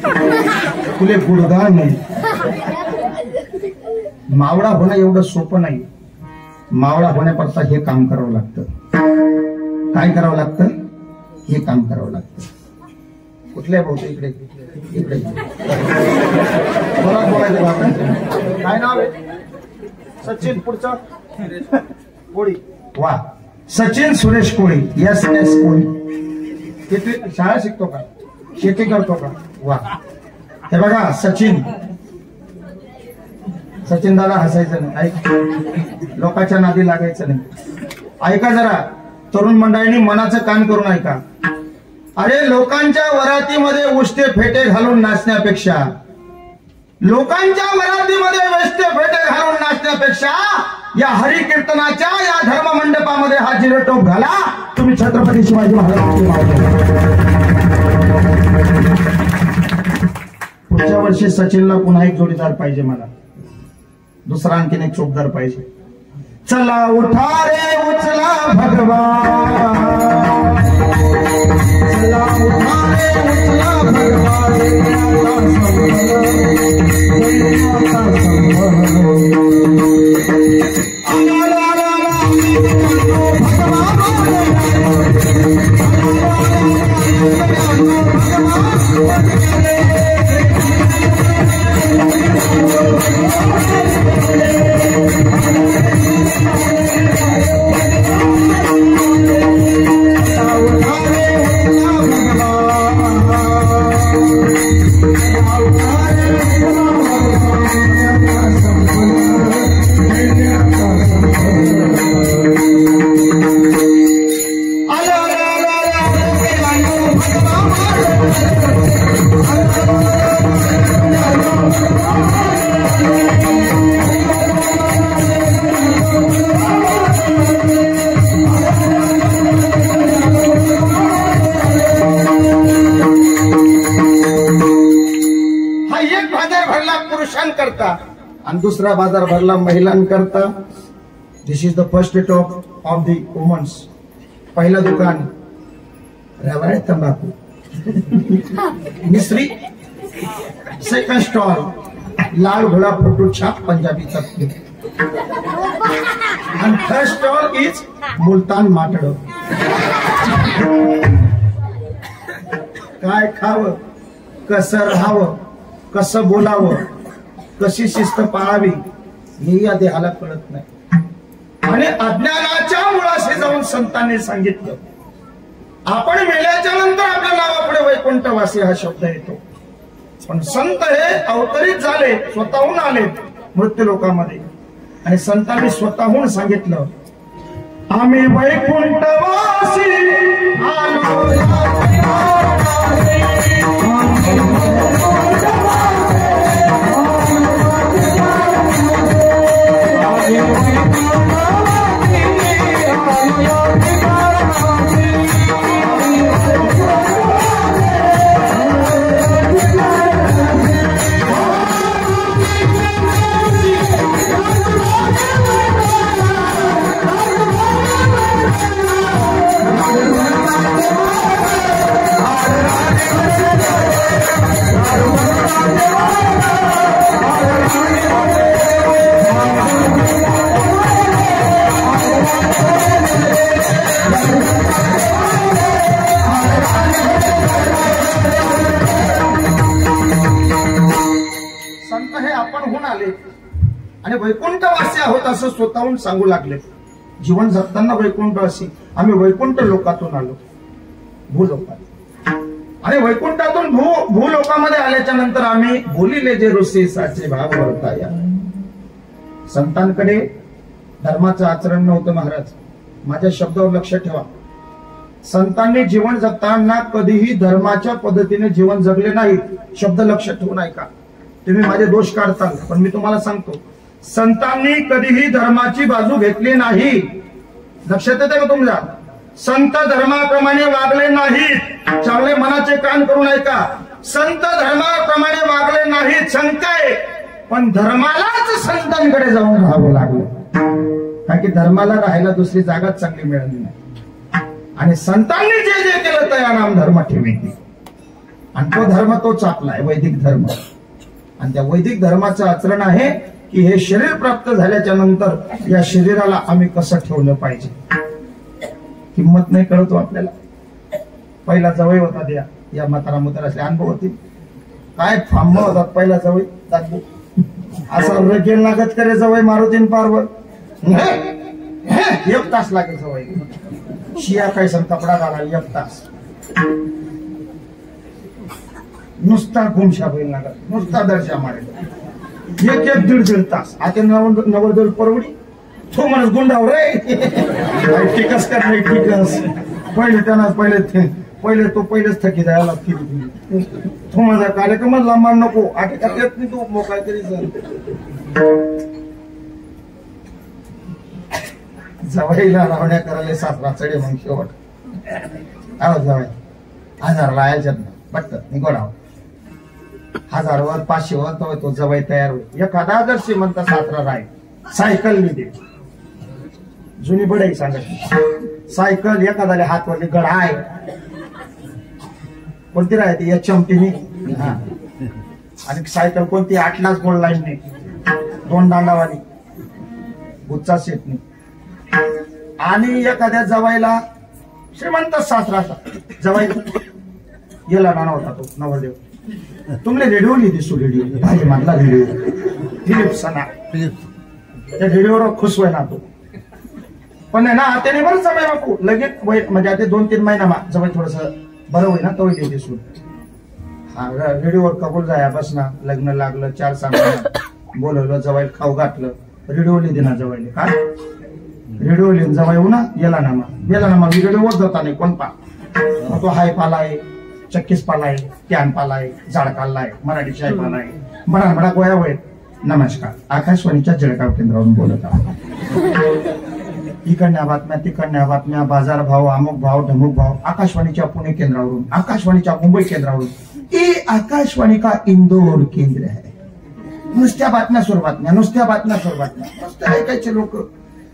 तुले गुडघा नाही. मावळा होणं एवढं सोपं नाही. मावळा होण्याकरता हे काम करावं लागतं. काय करावं लागतं? हे काम करावं लागतं. कुठल्या भाऊ इकडे इकडे बोलायचं आपण. काय नाव आहे? सचिन. पुढचं कोळी. वा, सचिन सुरेश कोळी. एस एस कोळी. किती शाळा शिकतो का? शेती करतो का? वा. हे बघा सचिन. सचिन दादा हसायचं नाही. ऐक, लोकांच्या नादी लागायचं नाही. ऐका जरा तरुण मंडळींनी मनाचं कान करून ऐका. अरे लोकांच्या वरातीमध्ये उष्टे फेटे घालून नाचण्यापेक्षा लोकांच्या वरातीमध्ये वेष्टे फेटे घालून नाचण्यापेक्षा या हरिकीर्तनाच्या या धर्म मंडपामध्ये हा जिरटोप घाला. तुम्ही छत्रपती शिवाजी महाराज. पुढच्या वर्षी सचिनला पुन्हा एक जोडीदार पाहिजे मला. दुसरा आणखीन एक चोपदार पाहिजे. चला उठा रे उचला भगवान. चला उठा रे उचला पुरुषांकरता आणि दुसरा बाजार भरला महिलांकरता. This is the first stop of the women's. पहिलं दुकान रवाळे तंबाखू मिश्री. सेकंड स्टॉल लाल घोडा फोटो छाप पंजाबी तत्व. आणि थर्ड स्टॉल इज मुलतान माटड. काय खावं, कसं राहावं, कसं बोलावं, कशी शिस्त पाळावी हे या देहाला कळत नाही. आणि अज्ञानाच्या मुळाशी जाऊन संतांनी सांगितलं आपण मेल्याच्या नंतर आपल्या नावापुढे वैकुंठवासी हा शब्द येतो. पण संत हे अवतरित झाले, स्वतःहून आले मृत्यू लोकांमध्ये. आणि संतांनी स्वतःहून सांगितलं आम्ही वैकुंठवासी आलो. संत हे आपण होऊन आले आणि वैकुंठवासी आहोत असं स्वतःहून सांगू लागले. जीवन जगताना वैकुंठवासी आम्ही वैकुंठ लोकातून आलो, भूलोकात. आणि वैकुंठातून भूलोकामध्ये आल्याच्या नंतर आम्ही बोलिले जे ऋषी साचे भाव वर्ताया. संतांकडे धर्माचं आचरण नव्हतं. महाराज माझ्या शब्दावर लक्ष ठेवा. संतांनी जीवन जगताना कधीही धर्माच्या पद्धतीने जीवन जगले नाही. शब्द लक्ष ठेवून ऐका. तुम्ही माझे दोष काढताल पण मी तुम्हाला सांगतो संतांनी कधीही धर्माची बाजू घेतली नाही. लक्षात येते का तुमच्या? संत धर्माप्रमाणे वागले नाहीत. चांगले मनाचे कान करून ऐका. संत धर्माप्रमाणे वागले नाहीत. शंका आहे पण धर्मालाच संतांकडे जाऊन राहावं लागलं. कारण की धर्माला राहायला दुसरी जागाच चांगली मिळाली नाही. आणि संतांनी जे जे केलं त्या नाम धर्म ठेवायचे. आणि तो धर्म तोच आपला आहे, वैदिक धर्म. आणि त्या वैदिक धर्माचं आचरण आहे की हे शरीर प्राप्त झाल्याच्या नंतर या शरीराला आम्ही कसं ठेवलं पाहिजे. किंमत नाही कळतो आपल्याला. पहिला जवळ होता द्या या म्हातारा मुतारा असले अनुभव होतील. काय फांब होतात पहिला जवळ दाखवू असं रगेल लागत करे जवळ मारुतीन पारवर 1 तास लागे जवळ. शिया कैसन कपडा घाला 1 तास नुसता गुमशा बैल लागत नुसता दर्शा मारेल 1-1 दीड तास. आता नवरदेव परवडी तो म्हणत गुंडाव रे टिकस कर नाही टिकस. पहिले त्यांना पहिलेच थकी जायला लागते. तो माझा कार्यक्रम लांबा नको आठवड्यात येत नाही तू मोकळा तरी जवाईला लावण्या करायला सासरा चढे मग शेवट जवाई 1000 लायाच्यात पटत निघोडाव 1000वर 500वर तो जवाई तयार होईल. एखादा जर श्रीमंत सासरा राहील सायकल मी दे जुनी बडाई सांगत सायकल एखाद्याला हातवरली गडा आहे कोणती राहते या चमटीने आणि सायकल कोणती 8लाच गोल्ड लाईनने 2 दांडावाली गुच्चा सेटने. आणि एखाद्या जवाईला श्रीमंत सासराचा जवाई गेला नाना होता तो नवरदेव. तुमने रेडिओ लिहिली सु रेडिओ भाजी मानला रेडिओ फिलिप्सना त्या रेडिओवर खुश होय ना तो. पण आहे ना त्याने बरं जवाई बापू लगेच म्हणजे आता 2-3 महिना जवळ थोडस बरं होईल ना तो देते सून. हा रेडिओवर कबूल जाया बस ना लग्न लागलं 4-6 महिना बोलवलं जवाई खाऊ घातलं रेडिओ लिहि ना जवाईले काय रेडिओ लिहिन जवाई येऊ ना गेला ना मग रेडिओवर जाता नाही कोण पा तो हाय पाला आहे चक्कीस पाला आहे कॅन पाला आहे झाड काढला आहे मराठी शाही पाला आहे म्हणा गोया वय. नमस्कार आकाशवाणीच्या जळगाव केंद्रावरून बोलत आहोत. इकडल्या बातम्या तिकडल्या बातम्या बाजारभाव अमुक भाव ढमुक भाव आकाशवाणीच्या पुणे केंद्रावरून आकाशवाणीच्या मुंबई केंद्रावरून. ये आकाशवाणी का इंदोर केंद्र है. नुसत्या बातम्या सुर बातम्या नुसत्या ऐकायचे लोक.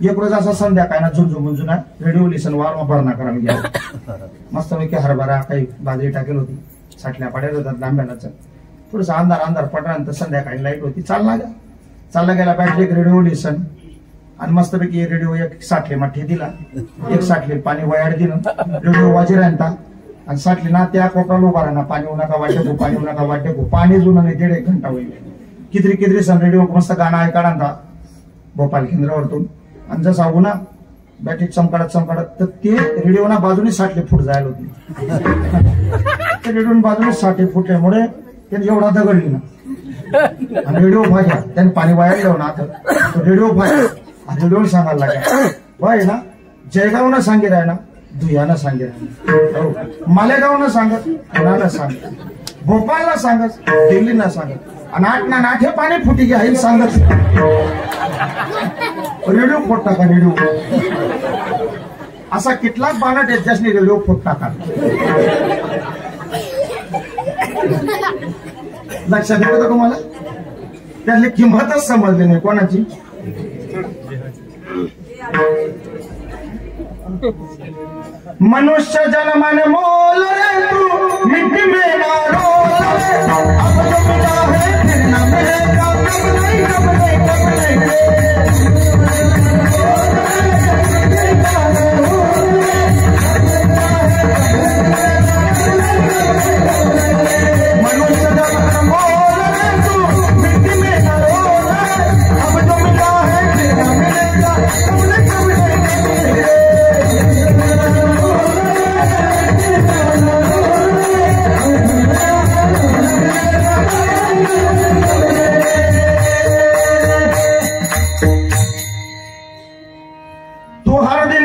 एक रोज असा संध्याकाळ ना झुंझुना रेडिओ लिसन वार भरणा करायला गेला. मस्तपैकी हरभरा काही बाजरी टाकेल होती साठल्या पाड्यात होतात लांब्यालाच थोडस अंधार पडल्यानंतर संध्याकाळी लाईट होती. चालला गेला बॅटरी एक रेडिओ लिसन आणि मस्तपैकी रेडिओ 1 साठले माठी दिला 1 साठले पाणी वयाड दिलं रेडिओ वाजी राहता आणि साठली ना त्या कोपराला उभा राहणार पाणी उन्हा वाटे पाणी जुनं नाही 1.5 घंटा होईल. किती सण रेडिओ मस्त गाणं ऐकाडा भोपाल केंद्रावरतून आणि जसा उन्हा बॅटरी चमकाडत तर ते रेडिओ ना बाजूने 60 फूट जायला होती. ते रेडिओ बाजूने 60 फुटल्यामुळे त्याने एवढा दगडली ना आणि रेडिओ भाज्या त्याने पाणी वाया लावून आता रेडिओ भाज्या रेडिओ सांगायला लागला भाई ना जयगावनं सांगेल आहे ना धुयानं सांगेल मालेगावनं सांगत पुण्याला सांगत भोपाळला सांगत दिल्लीनं सांगत आणि 8 ना 8 हे पाणी फुटी घ्या हे सांगत रेडिओ फोट टाका रेडिओ असा कितलाच बाणट त्याच्याने रेडिओ फोट टाका. लक्षात येतं का तुम्हाला त्यातली किंमतच समजली नाही कोणाची. मनुष्य जन्माने मोल रे तू मिट्टी में ना रोल रे अब तो मिला है फिर ना मिलेगा कब नहीं मनुष्य जन्माने मोल रे तू मिट्टी में ना रोल रे अब तो मिला है फिर ना मिलेगा कब नहीं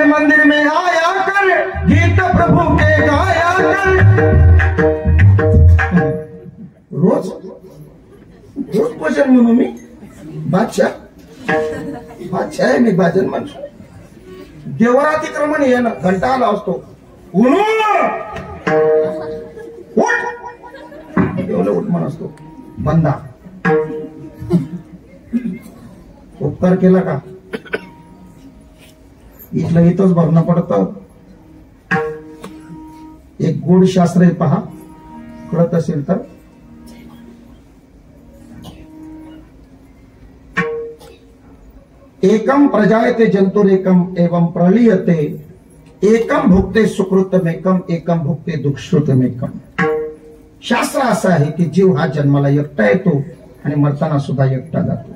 मंदिर में आया कर गीत प्रभु के गाया कर. रोज भजन म्हणू मी बादशाह आहे मी भजन म्हणतो. देवरातिक्रमण ये ना घंटा आला असतो उठ म्हण असतो बंदा उपकार केला का इथलं इथंच भरणं पडतं. एक गूढ शास्त्र आहे पहा, कळत असेल तर. एकम प्रजायते जंतुरेकम एवं प्रलीयते एकम भुक्ते सुकृतमेकम एकम भुक्ते दुःखश्रुतमेकम. शास्त्र असं आहे की जीव हा जन्माला एकटा येतो आणि मरताना सुद्धा एकटा जातो.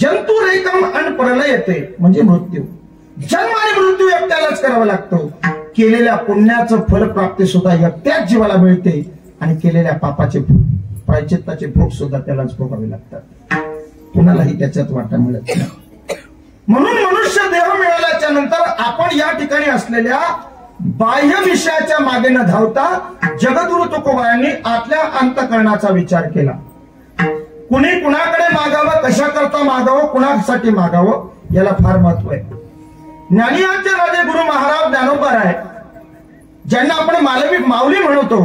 जंतुरेकम आणि प्रलयते म्हणजे मृत्यू. जन्म आणि मृत्यू एकट्यालाच करावा लागतो. केलेल्या पुण्याचं फलप्राप्ती सुद्धा एकट्याच जीवाला मिळते आणि केलेल्या पापाचे प्रायचित्ताचे भोग सुद्धा त्यालाच भोगावे लागतात. कुणालाही त्याच्यात वाटा मिळत नाही. म्हणून मनुष्य देह मिळाल्याच्या नंतर आपण या ठिकाणी असलेल्या बाह्य विषयाच्या मागे न धावता जगद्गुरु तुकोबांनी आतल्या अंतःकरणाचा विचार केला. कुणी कुणाकडे मागावं, कशा करता मागावं, कुणासाठी मागावं याला फार महत्व आहे. ज्ञानियांचे राजे गुरु महाराज ज्ञानोबा आहे, ज्यांना आपण माऊली म्हणतो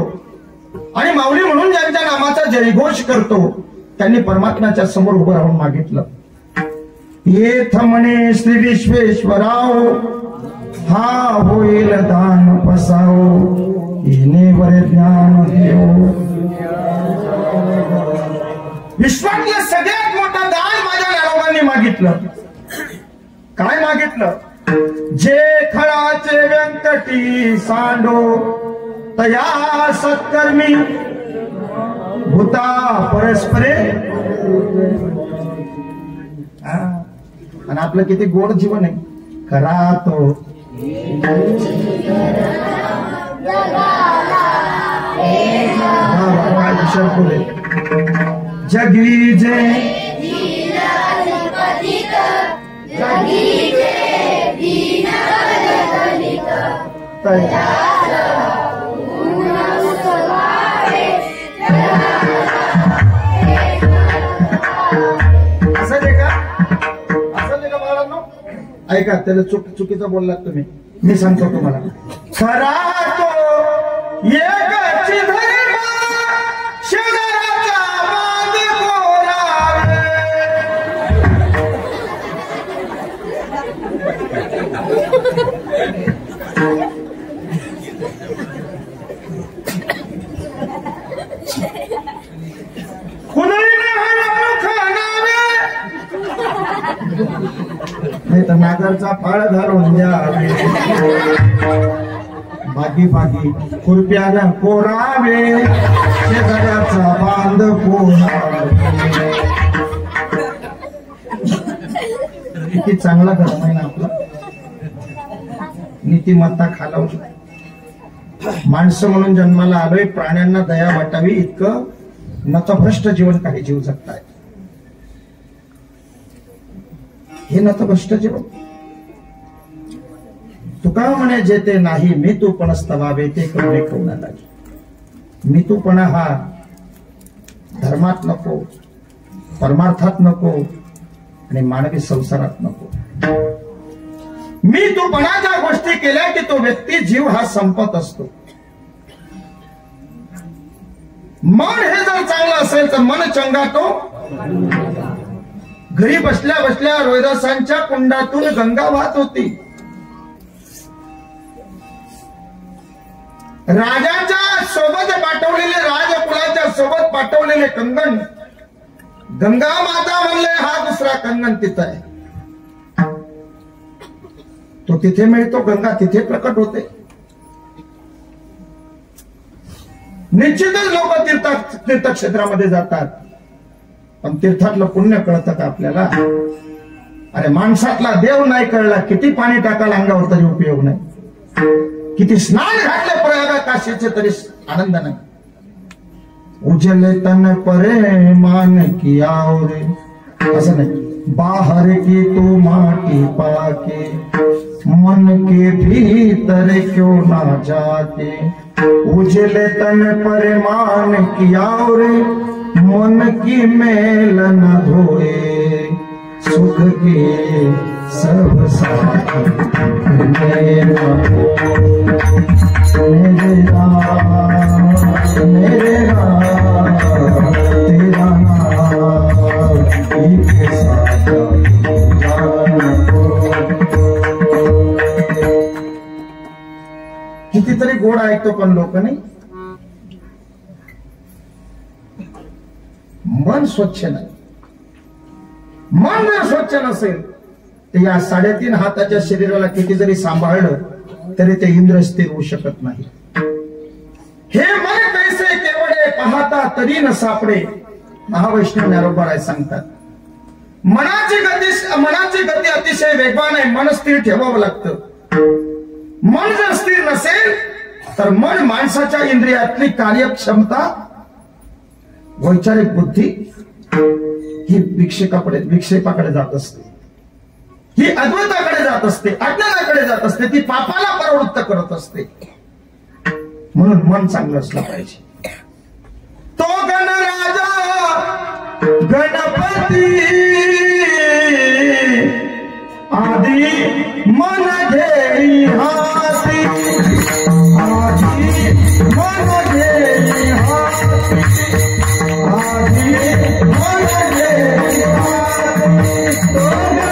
आणि माऊली म्हणून ज्यांच्या नामाचा जयघोष करतो, त्यांनी परमात्म्याच्या समोर उभं राहून मागितलं. येथ म्हणे श्री विश्वेश्वराव हा होईल दान पसाव येणे वर ज्ञान देव. विश्वातलं सगळ्यात मोठं दान माझ्या ज्ञानोबांनी मागितलं. काय मागितलं? जे खळाचे व्यंकटी सांडो तया सत्कर्मी भूता परस्परे. आणि आपलं किती गोड जीवन आहे. करा तो जगी जे ऐका, त्याला चुकीचं बोललात तुम्ही. मी सांगतो तुम्हाला. खरा तो एकाची धर्म शेजाराचा बांध कोरावे. नाही तर नागरचा फाळ घालून द्यावे. बागी बागी खुरप्यानं कोरावे शेजाऱ्याचा बांध कोरावे. किती चांगला धर्म आहे ना आपला. नीतिमत्ता खालावली. माणसं म्हणून जन्माला आलोय, प्राण्यांना दया वाटावी इतकं नतभ्रष्ट जीवन काही जीव जगताय. हे नतभ्रष्ट जीवन. तुका म्हणे जेते नाही मी तू पण स्तवावे ते करुणे कोणा लागे. मी तू पण हा धर्मात नको, परमार्थात नको आणि मानवी संसारात नको. मी तू पणाच्या गोष्टी केल्या की तो व्यक्ती जीव हा संपत असतो. मन हे जर चांगलं असेल तर मन चंगातो. घरी बसल्या बसल्या रोहिदासांच्या कुंडातून गंगा वाहत होती. राजाच्या सोबत पाठवलेले, राजकुलाच्या सोबत पाठवलेले कंगन गंगा माता म्हणले हा दुसरा कंगन तिथं आहे. तो तिथे मिळतो, गंगा तिथे प्रकट होते. निश्चितच लोक तीर्थक्षेत्रामध्ये जातात, पण तीर्थातलं पुण्य कळतं का आपल्याला? अरे माणसातला देव नाही कळला, किती पाणी टाकायला अंगावर तरी उपयोग नाही, किती स्नान घातले प्रयागा काशीचे तरी आनंद नाही. उजले तन परे मान किया रे, असं नाही. बाहर की तू माटी पाके मन के भीतर क्यों ना जाके. उजले तन परे मान किया रे मन की मेल न धोए. सुख के सब साथी मेरे राम तेरा नाम एक साथ जान को. गोड ऐकतो पण लोक नाही. मन स्वच्छ नाही. मन जर स्वच्छ नसेल तर या 3.5 हाताच्या शरीराला किती जरी सांभाळलं तरी ते इंद्र स्थिर होऊ शकत नाही. हे मन कैसे केवढे पाहता तरी न सापडे, महावैष्णव ज्ञानोबा सांगतात. मनाची गती अतिशय वेगवान आहे. मन स्थिर ठेवावं लागतं. मन जर स्थिर नसेल तर मन माणसाच्या इंद्रियातली कार्यक्षमता, वैचारिक बुद्धी ही विक्षेपाकडे जात असते, ही अद्वैताकडे जात असते, अज्ञानाकडे जात असते, ती पापाला प्रवृत्त करत असते. म्हणून मन चांगलं असलं पाहिजे. तो गणराजा गणपती आधी मन घेई हाती, आधी मन घेई हाती, आधी मन घेई हाती. तो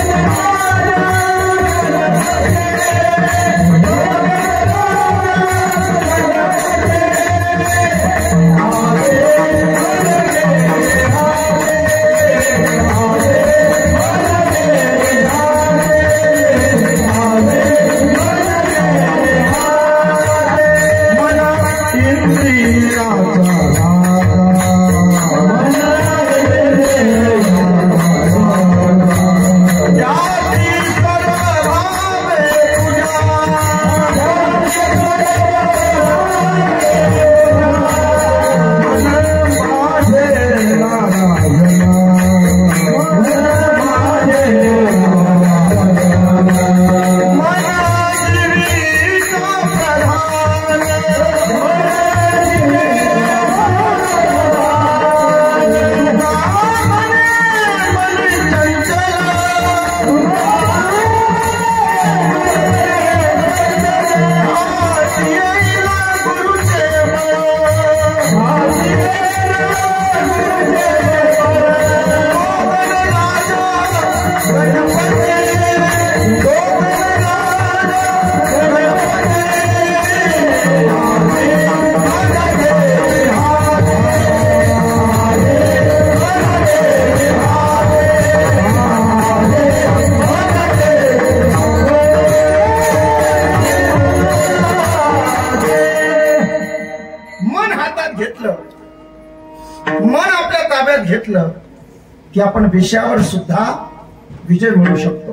घेतलं की आपण विषयावर सुद्धा विजय मिळवू शकतो.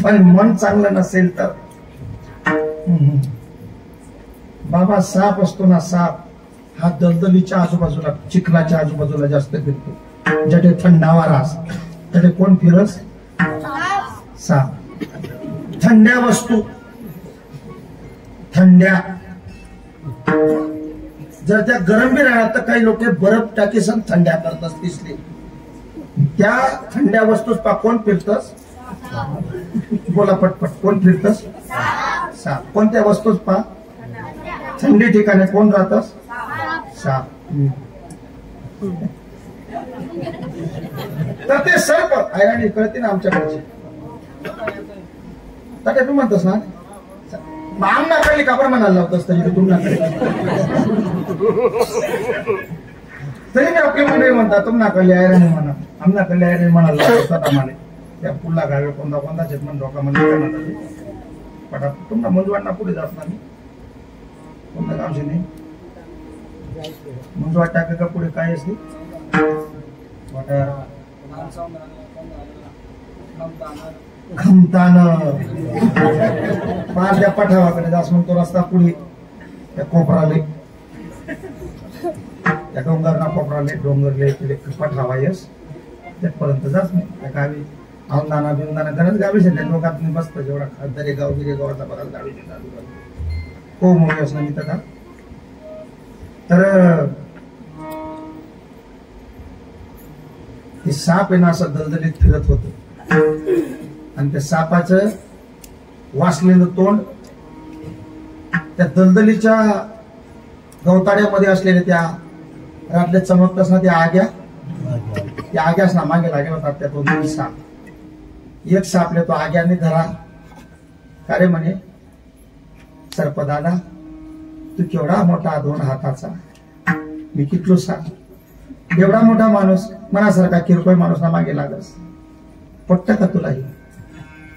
पण मन चांगलं नसेल तर बाबा साप असतो ना, साप हा दलदलीच्या आजूबाजूला, चिखलाच्या आजूबाजूला जास्त फिरतो. जेथे थंडावा रास त्याथे कोण फिरस? साप. थंड्या वस्तू, थंड्या जर त्या गरम बी राहणार तर काही लोक बर्फ टाकी सण थंड्या करतात दिसले. त्या थंड्या वस्तूच पा कोण फिरतस? बोला पटपट, कोण फिरतस? साप. कोणत्या वस्तूच पा थंडी ठिकाणी कोण राहतस? साप. तर ते सर्प ऐराणी कळते ना आमच्याकडचे. तर तू म्हणतस ना आमनाकडे काबर म्हणायला लावतस तरी तुमनाकडे. तरी मी आपली मंडळी म्हणतात तुमनाकडे ऐराणी म्हणा, आमनाकडे ऐराणी म्हणायला लावतात आम्हाला. त्या पुल्ला गावे कोणता कोणता चेतमन डोका म्हणजे पटा तुमना मंजूवाडना पुढे जात नाही. कोणत्या गावचे नाही मंजूवाड टाके का पुढे काय असते खमतान पार त्या पठावाकडे जास मग तो रस्ता पुढे त्या कोपराले, त्या डोंगरना कोपराले, डोंगरले पठावा येस तिथपर्यंत जास नाही. त्या गावी औंदाना बिंदाना गरज गावी लोकात बसतं जेवढा दरे गाव गिरे गावाचा बराच गावी हो मोठी असं मी तर. तर ते साप आहे ना असं दलदलीत फिरत होत आणि त्या सापाचं वासलेलं तोंड त्या दलदलीच्या गवताड्यामध्ये असलेल्या त्या रातल्या चमकतास ना त्या आग्यास ना मागे लागेल होता. त्या दोन साप, एक सापले तो आग्याने धरा का रे म्हणे सर्पदादा तू केवढा मोठा 2 हाताचा, मी कितलोसा, एवढा मोठा माणूस मनासारखा किरकोळ माणूस ना मागे लागस, पटत का तुलाही?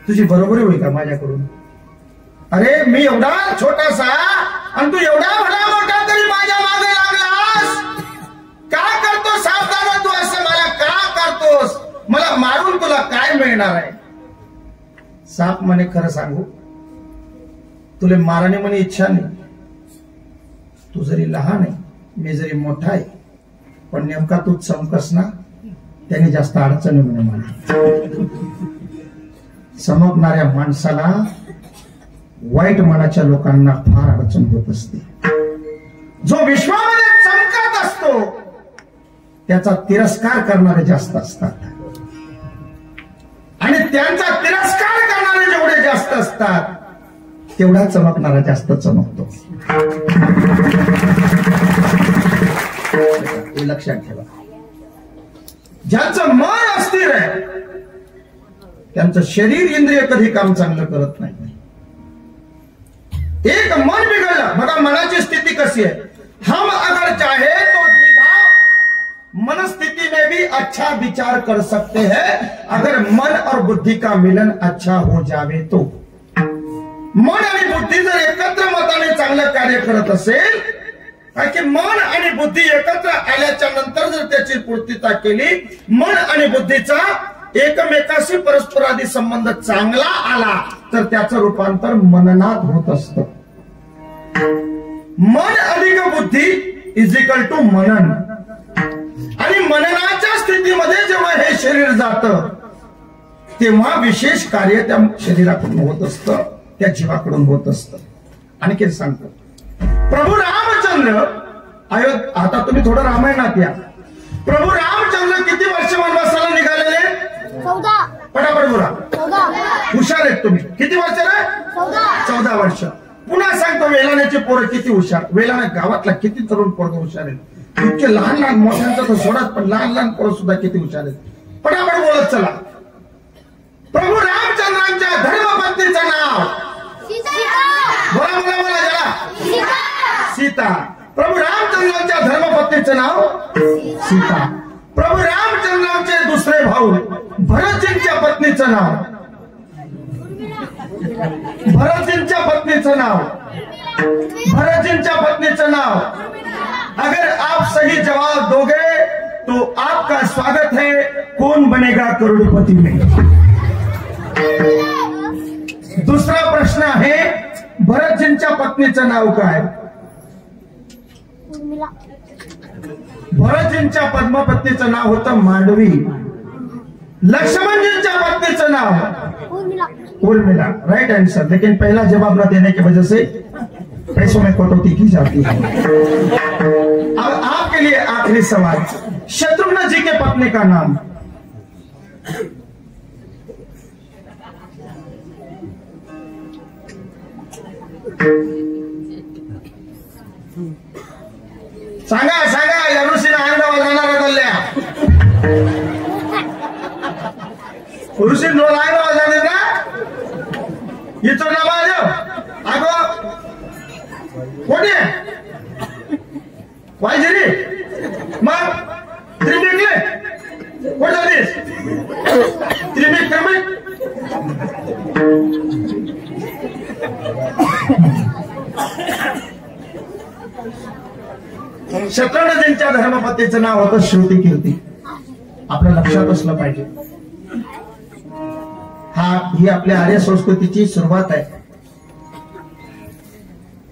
तुझी बरोबरी होईल का माझ्याकडून? अरे मी एवढा छोटासा आणि तू एवढा भला मोठा तरी माझ्या मागे लागलास का? करतोस सावधान तू असं? मला का करतोस? मला मारून तुला काय मिळणार आहे? साप म्हणे खरं सांगू, तुला माराने म्हणे इच्छा नाही. तू जरी लहान आहे, मी जरी मोठा आहे, पण नेमका तू चमकस ना, त्याने जास्त अडचण म्हणे मला. चमकणाऱ्या माणसाला वाईट मनाच्या लोकांना फार अडचण होत असते. जो विश्वामध्ये चमकत असतो त्याचा तिरस्कार करणारे जास्त असतात, आणि त्यांचा तिरस्कार करणारे जेवढे जास्त असतात तेवढा चमकणारा जास्त चमकतो. हे लक्षात ठेवा. ज्यांचं मन अस्थिर आहे त्यांचं शरीर इंद्रिय कधी काम चांगलं करत नाही. एक मन बिघडलं, बघा मनाची स्थिती कशी आहे. हम अगर चाहे तो मनस्थिति में भी अच्छा विचार कर सकते हैं, अगर मन और बुद्धि का मिलन अच्छा हो जावे तो. मन आणि बुद्धी जर एकत्र मताने चांगलं कार्य करत असेल, कारण की मन आणि बुद्धी एकत्र आल्याच्या नंतर जर त्याची पूर्तता केली, मन आणि बुद्धीचा एकमेकाशी परस्परादी संबंध चांगला आला तर त्याचं रूपांतर मननात होत असतं. मन अधिक बुद्धी इज इक्वल टू मनन. आणि मननाच्या स्थितीमध्ये जेव्हा हे शरीर जातं तेव्हा विशेष कार्य त्या शरीराकडून होत असतं, त्या जीवाकडून होत असतं. आणखी सांगतो, प्रभू रामचंद्र आता तुम्ही थोडं रामायणात या. प्रभू रामचंद्र किती वर्ष वनवासाला निघालेले? 14. पटापट बोला. 14. हुशार आहेत तुम्ही. किती वर्ष रे? 14 वर्ष. पुन्हा सांगतो, वेलाण्याचे पोरं किती हुशार. वेलाणा गावातला किती तरुण पोरं हुशार आहेत. इतके लहान लहान मोठ्यांचं तर सोडत, पण लहान लहान पोरं सुद्धा किती हुशार आहेत. पटापट बोलत चला. प्रभू रामचंद्रांच्या धर्मपत्नीचं नाव बोला बोला बोला जरा. सीता. प्रभू रामचंद्रांच्या धर्मपत्नीचं नाव सीता. प्रभू रामचंद्रांचे दुसरे भाऊ भरतजींच्या पत्नीचं नाव, भरतजींच्या पत्नीचं नाव, भरतजींच्या पत्नीचं नाव. अगर आप सही जवाब दोगे तो आपका स्वागत है कौन बनेगा करोड़पति में. दुसरा प्रश्न आहे, भरतजींच्या पत्नीचं नाव काय? भरतजींच्या पद्मपत्नीचं नाव होतं मांडवी. लक्ष्मणजींच्या पत्नीचं नाव उर्मिला. Right answer. लेकिन पहला जवाब न देने की वजह से पैसों में कटौती की जाती है. अब आपके लिए आखिरी सवाल, शत्रुघ्न जी के पत्नी का नाम? सांगा सांगा. या ऋषीने अंड वाजवणार बदलल्या. ऋषी रोज अंड वाजवले ना. इथं नाव अगो कोणी वायझरी मग त्रिमिकले कोण झालीस? त्रिमिक त्रिमिक. शत्रुघ्नजींच्या धर्मपत्नीचं नाव होतं श्रुती कीर्ती. आपल्या लक्षात असलं पाहिजे. ही आपल्या आर्य संस्कृतीची सुरुवात आहे.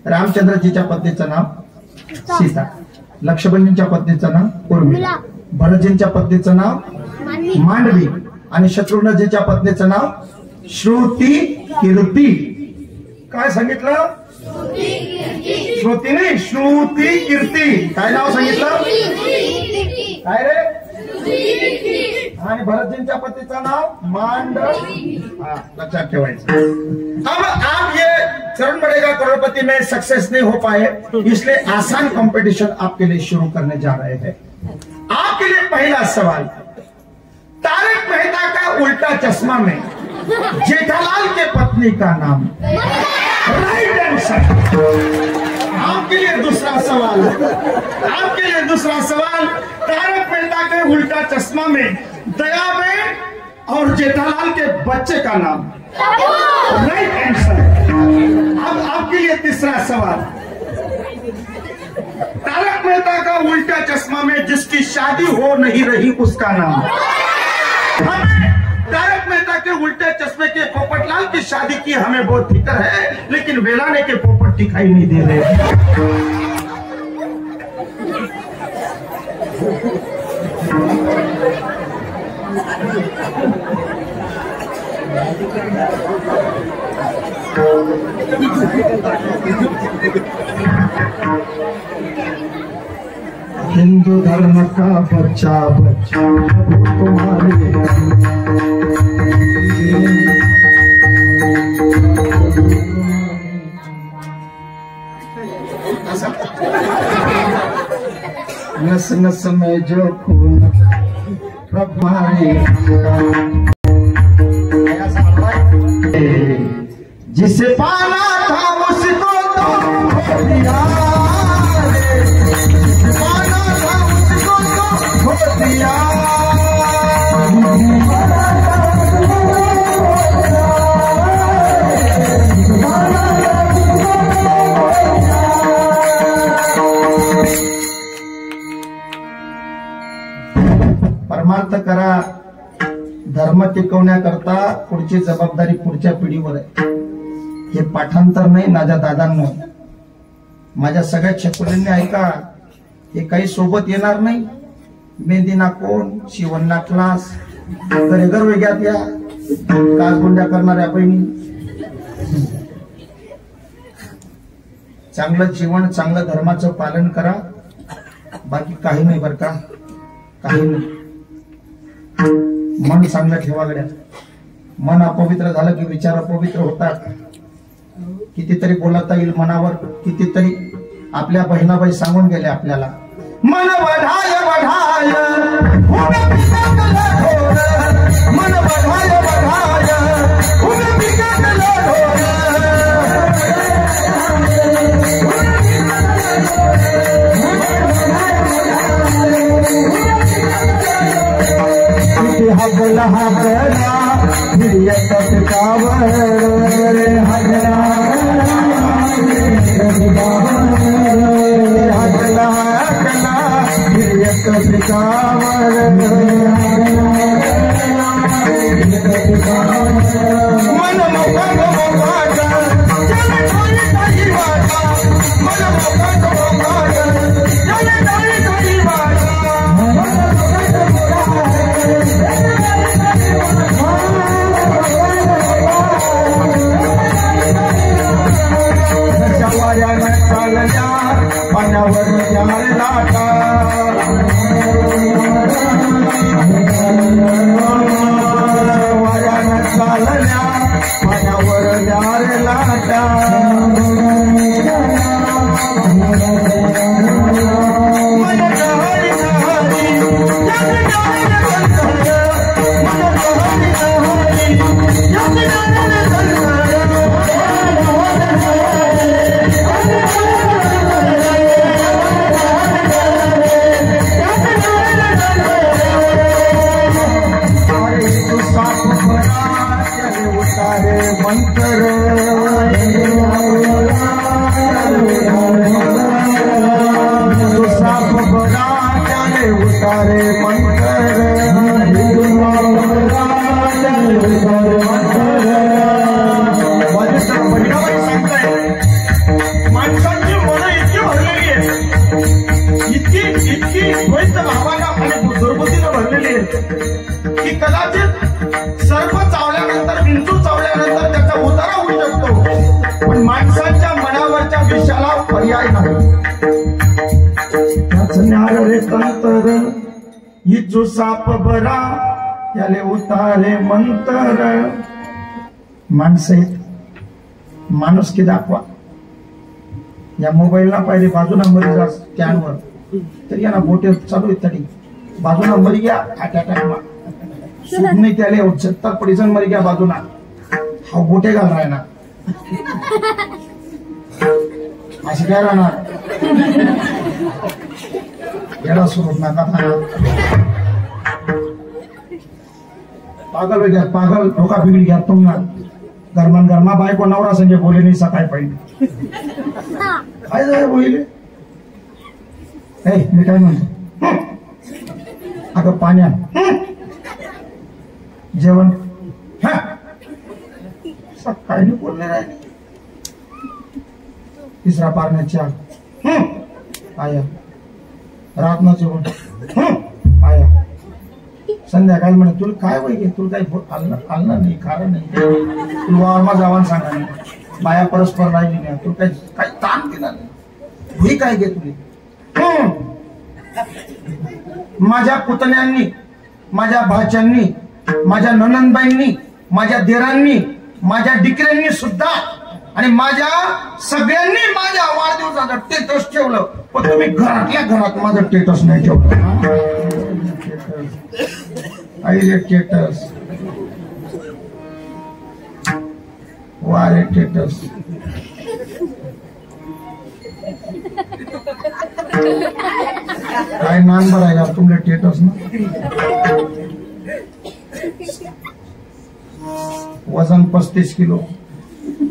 रामचंद्रजीच्या पत्नीचं नाव सीता, लक्ष्मणजींच्या पत्नीचं नाव उर्मिला, भरतजींच्या पत्नीचं नाव मांडवी आणि शत्रुघ्नजीच्या पत्नीचं नाव श्रुती कीर्ती. काय सांगितलं? श्रुती नाही, श्रुती कीर्ती. काय नाव सांगितलं? काय रे? आणि भरतजींच्या पतीचं नाव मांडवी. लक्षात ठेवायचं. अब आप ये कौन बनेगा करोड़पति में सक्सेस नहीं हो पाए, इसलिए आसान कंपटीशन आपके लिए शुरू करने जा रहे हैं. आपके लिए पहला सवाल, तारक मेहता का उल्टा चश्मा में जेठालाल के पत्नी का नाम? Right answer. आपके लिए दूसरा सवाल तारक मेहता के उल्टा चश्मा में दयाबेन और जेठालाल के बच्चे का नाम। Right answer. अब आपके लिए तीसरा सवाल, तारक मेहता का उल्टा चश्मा में जिसकी शादी हो नहीं रही उसका नाम। तारक मेहता के उल्टे चश्मे के पोपटलाल की शादी की हमें बहुत फिक्र है, लेकिन वेलाने के पोपट दिखाई नहीं दे रहे। हिंदू धर्म का बच्चा तुम्हारे नस नस में जो खून प्रभारी जिसे पाना था उसको तो खो दिया, जिसे पाना था उसको तो खो दिया। परमार्थ करा, धर्म टिकवण्याकरता पुढची जबाबदारी पुढच्या पिढीवर आहे। हे पाठांतर नाही माझ्या दादांना, माझ्या सगळ्या छकुलींनी ऐका, हे काही सोबत येणार नाही। मेहंदीना कोण, शिवणना क्लास, घर वेगळ्यात या कास गुंड्या करणाऱ्या बहिणी। चांगलं जीवन, चांगलं धर्माचं पालन करा, बाकी काही नाही बरं का, काही नाही। मन चांगलं ठेवा गड्या, मन अपवित्र झालं की विचार अपवित्र होतात। कितीतरी बोलता येईल मनावर, कितीतरी आपल्या बहिणाबाई सांगून गेले आपल्याला, मन वढाय वढाय मन वढाय वढाय हगला हगला हिरियत पिकावर हगला हगला हगला हिरियत पिकावर मन मोहन मोहाजा चले ढोली ढोली वाजा, मन मोहन मोहाजा चले ढोली ढोली वाजा। जवायानं चालल्या पाण्यावर यार लाटा, जवायानं चालल्या पाण्यावर यार लाटा। मन जहारी जहारी मंत्र साप बना जाने उतारे मंत्र, माणसांची मनं इतकी भरलेली आहेत, इतकी द्वैत भावाला आणि दुर्बुद्धीनं भरलेली आहेत की कदाचित सर्व चावल्यानंतर, विंचू चावल्यानंतर त्याचा उतारा होऊ शकतो, पण माणसाच्या मनावरच्या विषयाला पर्याय नाही। न्यार रे तंतर इचू साप बरा त्याले उतारे मंतर। माणसे माणूस की दाखवा, या मोबाईलला पाहिजे बाजूला मरी जा स्टँडवर, तरी यांना बोटे चालू आहेत, तरी बाजूला मरी गया सुख नाही त्याले 70% मरी गया बाजूला, हा बोटे घाल राय ना। अशी काय राहणार याला सोडून नका पागल घ्या पागल धोका बिगडी घ्या तुम्हाला गरमान गरमा बायको नवरा संजय बोले नाही सकाळी पहिले काय झालं बोलले मी काय म्हणतो अगं पाण्या जेवण सकाळी बोलले राहिले तिसरा पारण्याच्या आया रात न जेवण आया संध्याकाळी म्हणे तुला काय वय घे तुला काही आलं नाही कारण नाही तुला वावरमा जावान सांगा नाही बाया परस्पर राहिली नाही तुला काही ताण दिला नाही भुई काय घे तुली माझ्या पुतण्यांनी माझ्या भाच्यांनी माझ्या ननंदबाईंनी माझ्या देरांनी माझ्या डिकऱ्यांनी सुद्धा आणि माझ्या सगळ्यांनी माझ्या वाढदिवसाचं टेटस ठेवलं पण तुम्ही घरातल्या घरात माझं टेटस नाही ठेवलं आईले टेटस वारे टेटस काय नाम बरं आहे तुमले टेटस ना वजन 35 किलो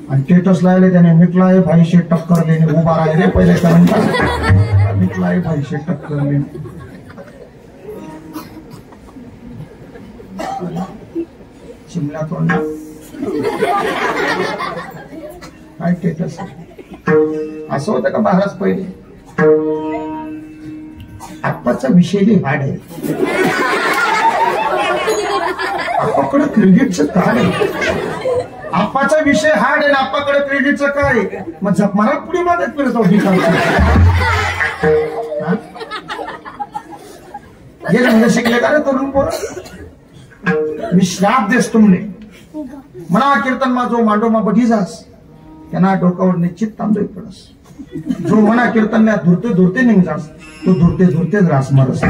आणि टेटस लावले त्याने निकला आहे 250 टक्कर लेने उभा राहिले पहिले कारण निकला आहे 250 टक्कर लेने शिमला तोंड काय टेटस असं होतं का महाराज पहिले आप्पाचा विषय हाड आहे आप्पाकडे क्रेडिटचं कार्ड आहे आप्पाचा विषय हार्ड आहे आप्पाकडे क्रेडिटचं काय मग जपमारा पुढे मदत करत होती हे रंग शिकले का रे तरुण पोरं मी श्राप देस तुमले मना कीर्तन मा जो मांडो मा बढी जास त्यांना डोकावर निश्चित तांदूळ पडस जो मना कीर्तन ला धुरते धुरते निघ जास तो धुरते धुरतेच रास मरस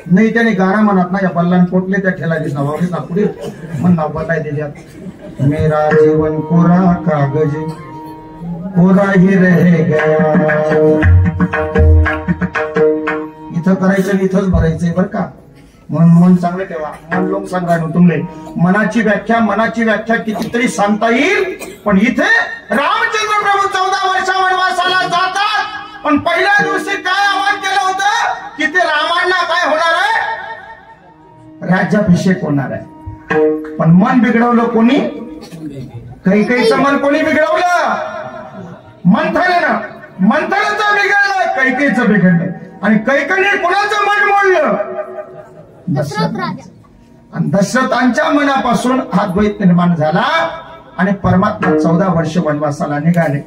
नाही त्याने गाणं म्हणत ना या बल्लान पोटले त्या ठेला दिसना वावरीस ना पुढे मन नाव बदलाय त्याच्यात मेरा जीवन कोरा कागज कोरा ही रहे गया इथं करायचं इथंच भरायचंय बरं का म्हणून मन चांगलं ठेवा मन लोक सांगा तुमले मनाची व्याख्या कितीतरी सांगता येईल पण इथे रामचंद्र प्रभू 14 वर्ष वनवासाला जातात पण पहिल्या दिवशी काय आवाहन केलं होतं की ते रामांना काय होणार आहे राज्याभिषेक होणार आहे पण मन बिघडवलं कोणी कैकेयीचं मन कोणी बिघडवलं मंथनाचं बिघडलं कैकेयीचं बिघडलं आणि कैकेयीने कोणाचं मन मोडलं आणि दशरथांच्या मनापासून हा द्वैत निर्माण झाला आणि परमात्मा 14 वर्ष वनवासाला निघाले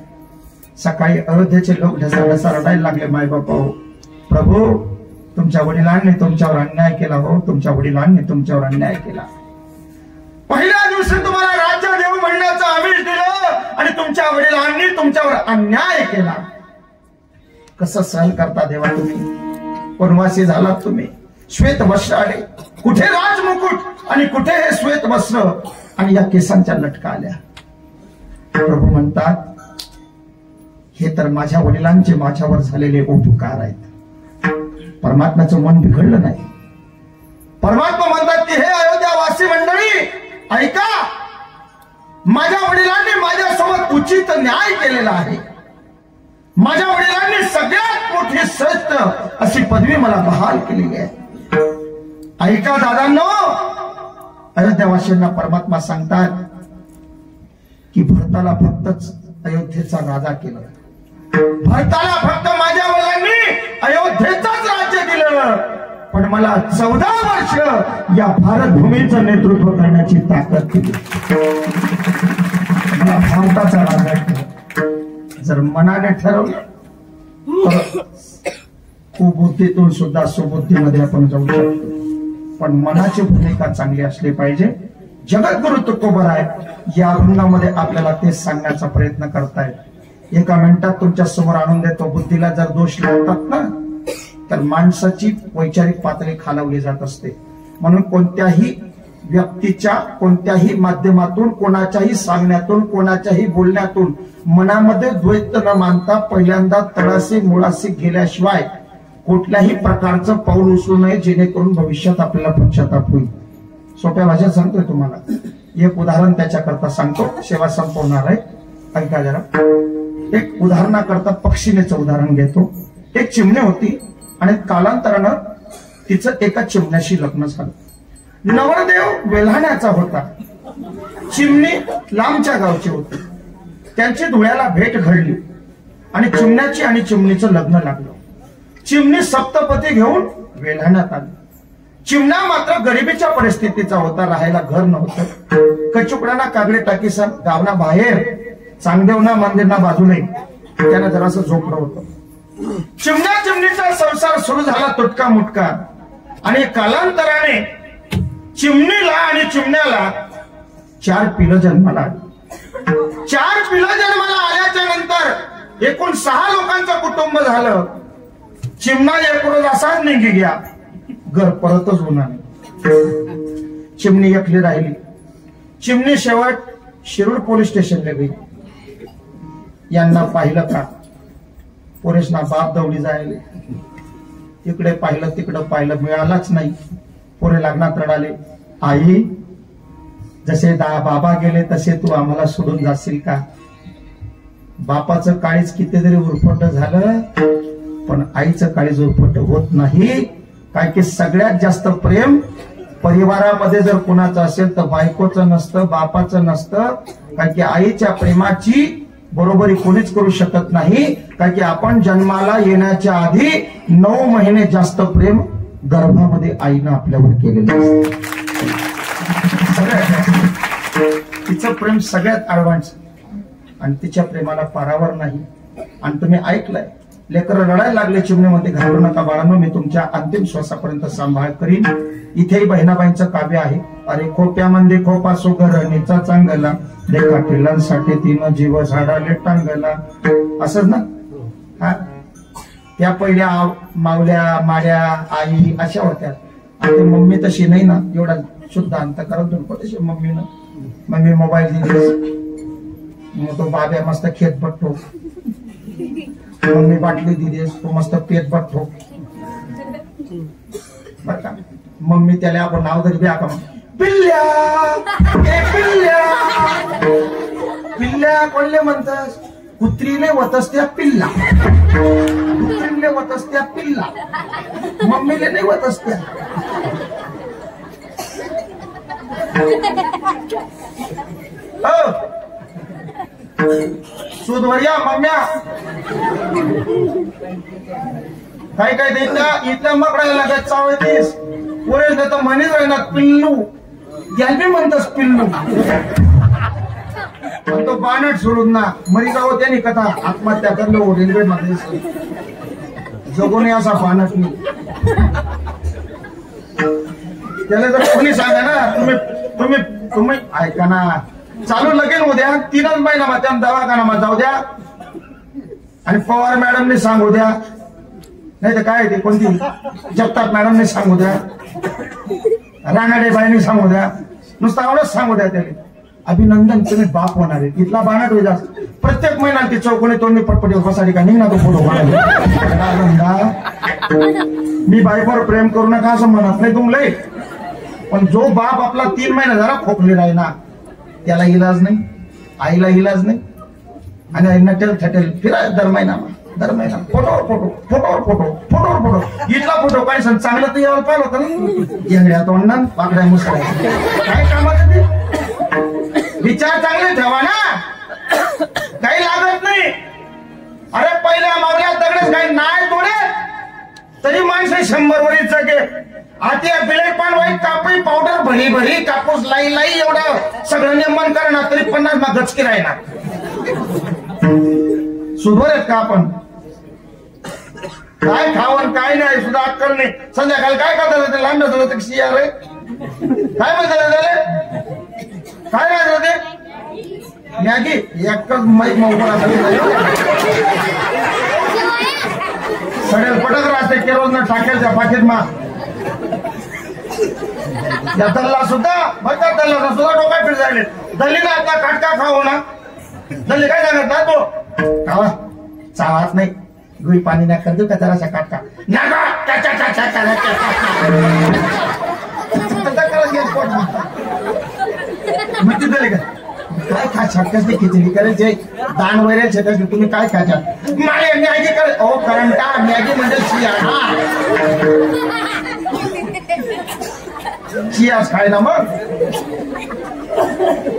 सकाळी अयोध्येचे लोक ढसा रडायला लागले मायबापा हो प्रभू तुमच्या वडिलांनी तुमच्यावर अन्याय केला हो तुमच्या वडिलांनी तुमच्यावर अन्याय केला पहिल्या दिवशी तुम्हाला राज्य देऊ म्हणण्याचं आमिष दिलं आणि तुमच्या वडिलांनी तुमच्यावर अन्याय केला कसं सहन करता देवा तुम्ही वनवासी झालात तुम्ही श्वेत वस्त्र आले कुठे राजमुकुट आणि कुठे हे श्वेत वस्त्र आणि या केसांच्या लटका आल्या प्रभू म्हणतात हे तर माझ्या वडिलांचे माझ्यावर झालेले उपकार आहेत परमात्म्याचं मन बिघडलं नाही परमात्मा म्हणतात की हे अयोध्यावासी मंडळी ऐका माझ्या वडिलांनी माझ्यासोबत उचित न्याय केलेला आहे माझ्या वडिलांनी सगळ्यात मोठी श्रेष्ठ अशी पदवी मला बहाल केलेली आहे ऐका दादांनो अयोध्यावासींना परमात्मा सांगतात की भरताला फक्तच अयोध्येचा राजा केलं भरताला फक्त माझ्या वडिलांनी अयोध्येचंच राज्य दिलं पण मला 14 वर्ष या भारतभूमीचं नेतृत्व करण्याची ताकद दिली मला भारताचा राजा केलं जर मनाने ठरवलं तर कुबुद्धीतून सुद्धा सुबुद्धीमध्ये आपण जाऊ शकतो पण मनाची भूमिका चांगली असली पाहिजे जगद्गुरु तुकोबर आहे या अभंगामध्ये आपल्याला तेच सांगण्याचा प्रयत्न करतायत एका मिनिटात तुमच्या समोर आणून देतो बुद्धीला जर दोष लावतात ना तर माणसाची वैचारिक पातळी खालावली जात असते म्हणून कोणत्याही व्यक्तीच्या कोणत्याही माध्यमातून, कोणाच्याही सांगण्यातून, कोणाच्याही बोलण्यातून मनामध्ये द्वैत न मानता पहिल्यांदा तळाशी मुळाशी गेल्याशिवाय कुठल्याही प्रकारचं पाऊल उचलू नये, जेणेकरून भविष्यात आपल्याला पश्चाताप होईल. सोप्या भाषेत सांगतोय तुम्हाला. एक उदाहरण त्याच्याकरता सांगतो, सेवा संपवणार आहे, ऐका जरा. एक उदाहरणाकरता पक्षिणीचं उदाहरण घेतो. एक चिमणी होती आणि कालांतरानं तिचं एका चिमण्याशी लग्न झालं. नवरदेव वेल्हाण्याचा होता, चिमणी लांबच्या गावची होती. त्यांची धुळ्याला भेट घडली आणि चिमण्याची आणि चिमणीचं लग्न लागलं. चिमणी सप्तपदी घेऊन वेल्हाण्यात आली. चिमणा मात्र गरिबीच्या परिस्थितीचा होता, राहायला घर नव्हतं. कचुकडाना कागडे टाकीसन गावना बाहेर चांगदेवना मंदिरना बाजूने त्यानं जरासं झोपलं होतं. चिमण्या चिमणीचा संसार सुरू झाला तुटका मुटका आणि कालांतराने चिमणीला आणि चिमण्याला 4 पिलं जन्माला आली. 4 पिलं जन्माला आल्याच्या नंतर एकूण 6 लोकांचं कुटुंब झालं. चिमणा एक रोज असाच निघी गया, घर परतच होणार नाही. चिमणी एकली राहिली. चिमणी शेवट शिरूर पोलीस स्टेशनला गेली. यांना पाहिलं का? पोरेशना बाप दौडी जायले. इकडे पाहिलं तिकडं पाहिलं, मिळालाच नाही. पोरे लग्नात रडाले, आई जसे बाबा गेले तसे तू आम्हाला सोडून जाशील का? बापाचं काळीज कितीतरी उरफट झालं, पण आईचं काळीज उरफट होत नाही. काय की सगळ्यात जास्त प्रेम परिवारामध्ये जर कुणाचं असेल तर बायकोचं नसतं, बापाचं नसतं. काय की आईच्या प्रेमाची बरोबरी कोणीच करू शकत नाही. काय की आपण जन्माला येण्याच्या आधी 9 महिने जास्त प्रेम गर्भामध्ये आईनं आपल्यावर केलेलं. तिचं प्रेम सगळ्यात ऍडव्हान्स आणि तिच्या प्रेमाला पारावर नाही. आणि तुम्ही ऐकलंय, लेकर रडायला लागले चिमणीमध्ये, घाबरू नका बाळांनो, मी तुमच्या अंतिम श्वासापर्यंत सांभाळ करीन. इथेही बहिणाबाईंचं काव्य आहे. अरे खोप्यामध्ये खोपा सुगरणीचा चांगला, लेखा पिल्लांसाठी तिनं जीव झाडाले टांगला. असंच ना? हा, त्या पहिल्या मावल्या माड्या आई अशा होत्या. आणि मम्मी तशी नाही ना, एवढा शुद्ध अंत करत तशी मम्मीनं. मम्मी मोबाईल दिली, मग तो बाब्या मस्त खेत पटतो. मम्मी बाटली दिलीस, तो मस्त पेट पटतो. बर का? मम्मी त्याला आपण नाव तरी द्या का? पिल्ल्या, ए पिल्ल्या. पिल्ल्या कोणले म्हणतात? कुत्रीने वतस त्या पिल्ला, कुत्रीने वतस त्या पिल्ला, मम्मीले नाही वतस त्या. सुधवर्या मम्म्या काय काय इथल्या मकडायला लागत चावतीस. पुरे नाही तर म्हणेच राहणार पिल्लू, याला म्हणतस पिल्लू. तो बाणट सोडून ना मरी गाव त्याने कथा आत्महत्या करलो रेल्वे मध्ये जगून असा बाणट नाही. त्याला जर कोणी सांगा ना तुम्ही तुम्ही तुम्ही ऐका ना, चालू लगेल उद्या 3च महिना मग त्या दवाखाना जाऊ द्या आणि पवार मॅडमने सांगू द्या, नाही तर काय ते कोणती जगताप मॅडमने सांगू द्या, रानाडे बाईने सांगू द्या, नुसतं आवडच सांगू द्या. त्याला अभिनंदन, तुम्ही बाप होणार आहे. इथला बाणट होईल. प्रत्येक महिन्यात ती चौकोनी तोंडी पटपटी बसाडी का निघणार तो फोटो. मी बायकोवर प्रेम करू नका असं म्हणत नाही तुम्हाला, पण जो बाप आपला 3 महिने जरा खोकलेला आहे ना, त्याला इलाज नाही, आईला इलाज नाही. आणि नटेल थटेल फिराय दर महिना फोटोवर फोटो, फोटोवर फोटो, फोटोवर फोटो. इथला फोटो काय सण चांगलं तर यायला पाहिलं होतं ना. येंगड्या तोंडा पाकड्या मुसड्या काय कामाचं ते. विचार चांगले ठेवा ना, काही लागत नाही. अरे पहिल्या मावल्या दगडच काही नाही तोडे तरी माणसं 100 वरीच सगळे. आता बिलेट पान वाईट कापी पावडर भरी भरी कापूस लाई लाई एवढं सगळं नियमन करणार तरी 50 मा गचकी राहणार. सुधर आहेत का आपण? काय खावण काय नाही सुद्धा अक्कल नाही. संध्याकाळी काय करता लांब झालं तर शिया रे काय म्हणतात झाले काय राहत ते मॅगी एकच माईक मोबाईल सडेल पटक राहते केरोज ना टाकेलच्या पाकिट मा. या दल्ला सुद्धा बघा दल्ला सुद्धा डोका फिर जायले दल्लीला आता काटका खाऊ ना दल्ली काय सांगत ना तो खावा चावाच नाही गुई पाणी नाही करतो का जरासा काटका मग दिले का काय खा छटकस खिचडी करायचे दान वगैरे छटकस तुम्ही काय खायचा मॅगी कर ओ करंटा मॅगी म्हणजे चियास खाय ना मग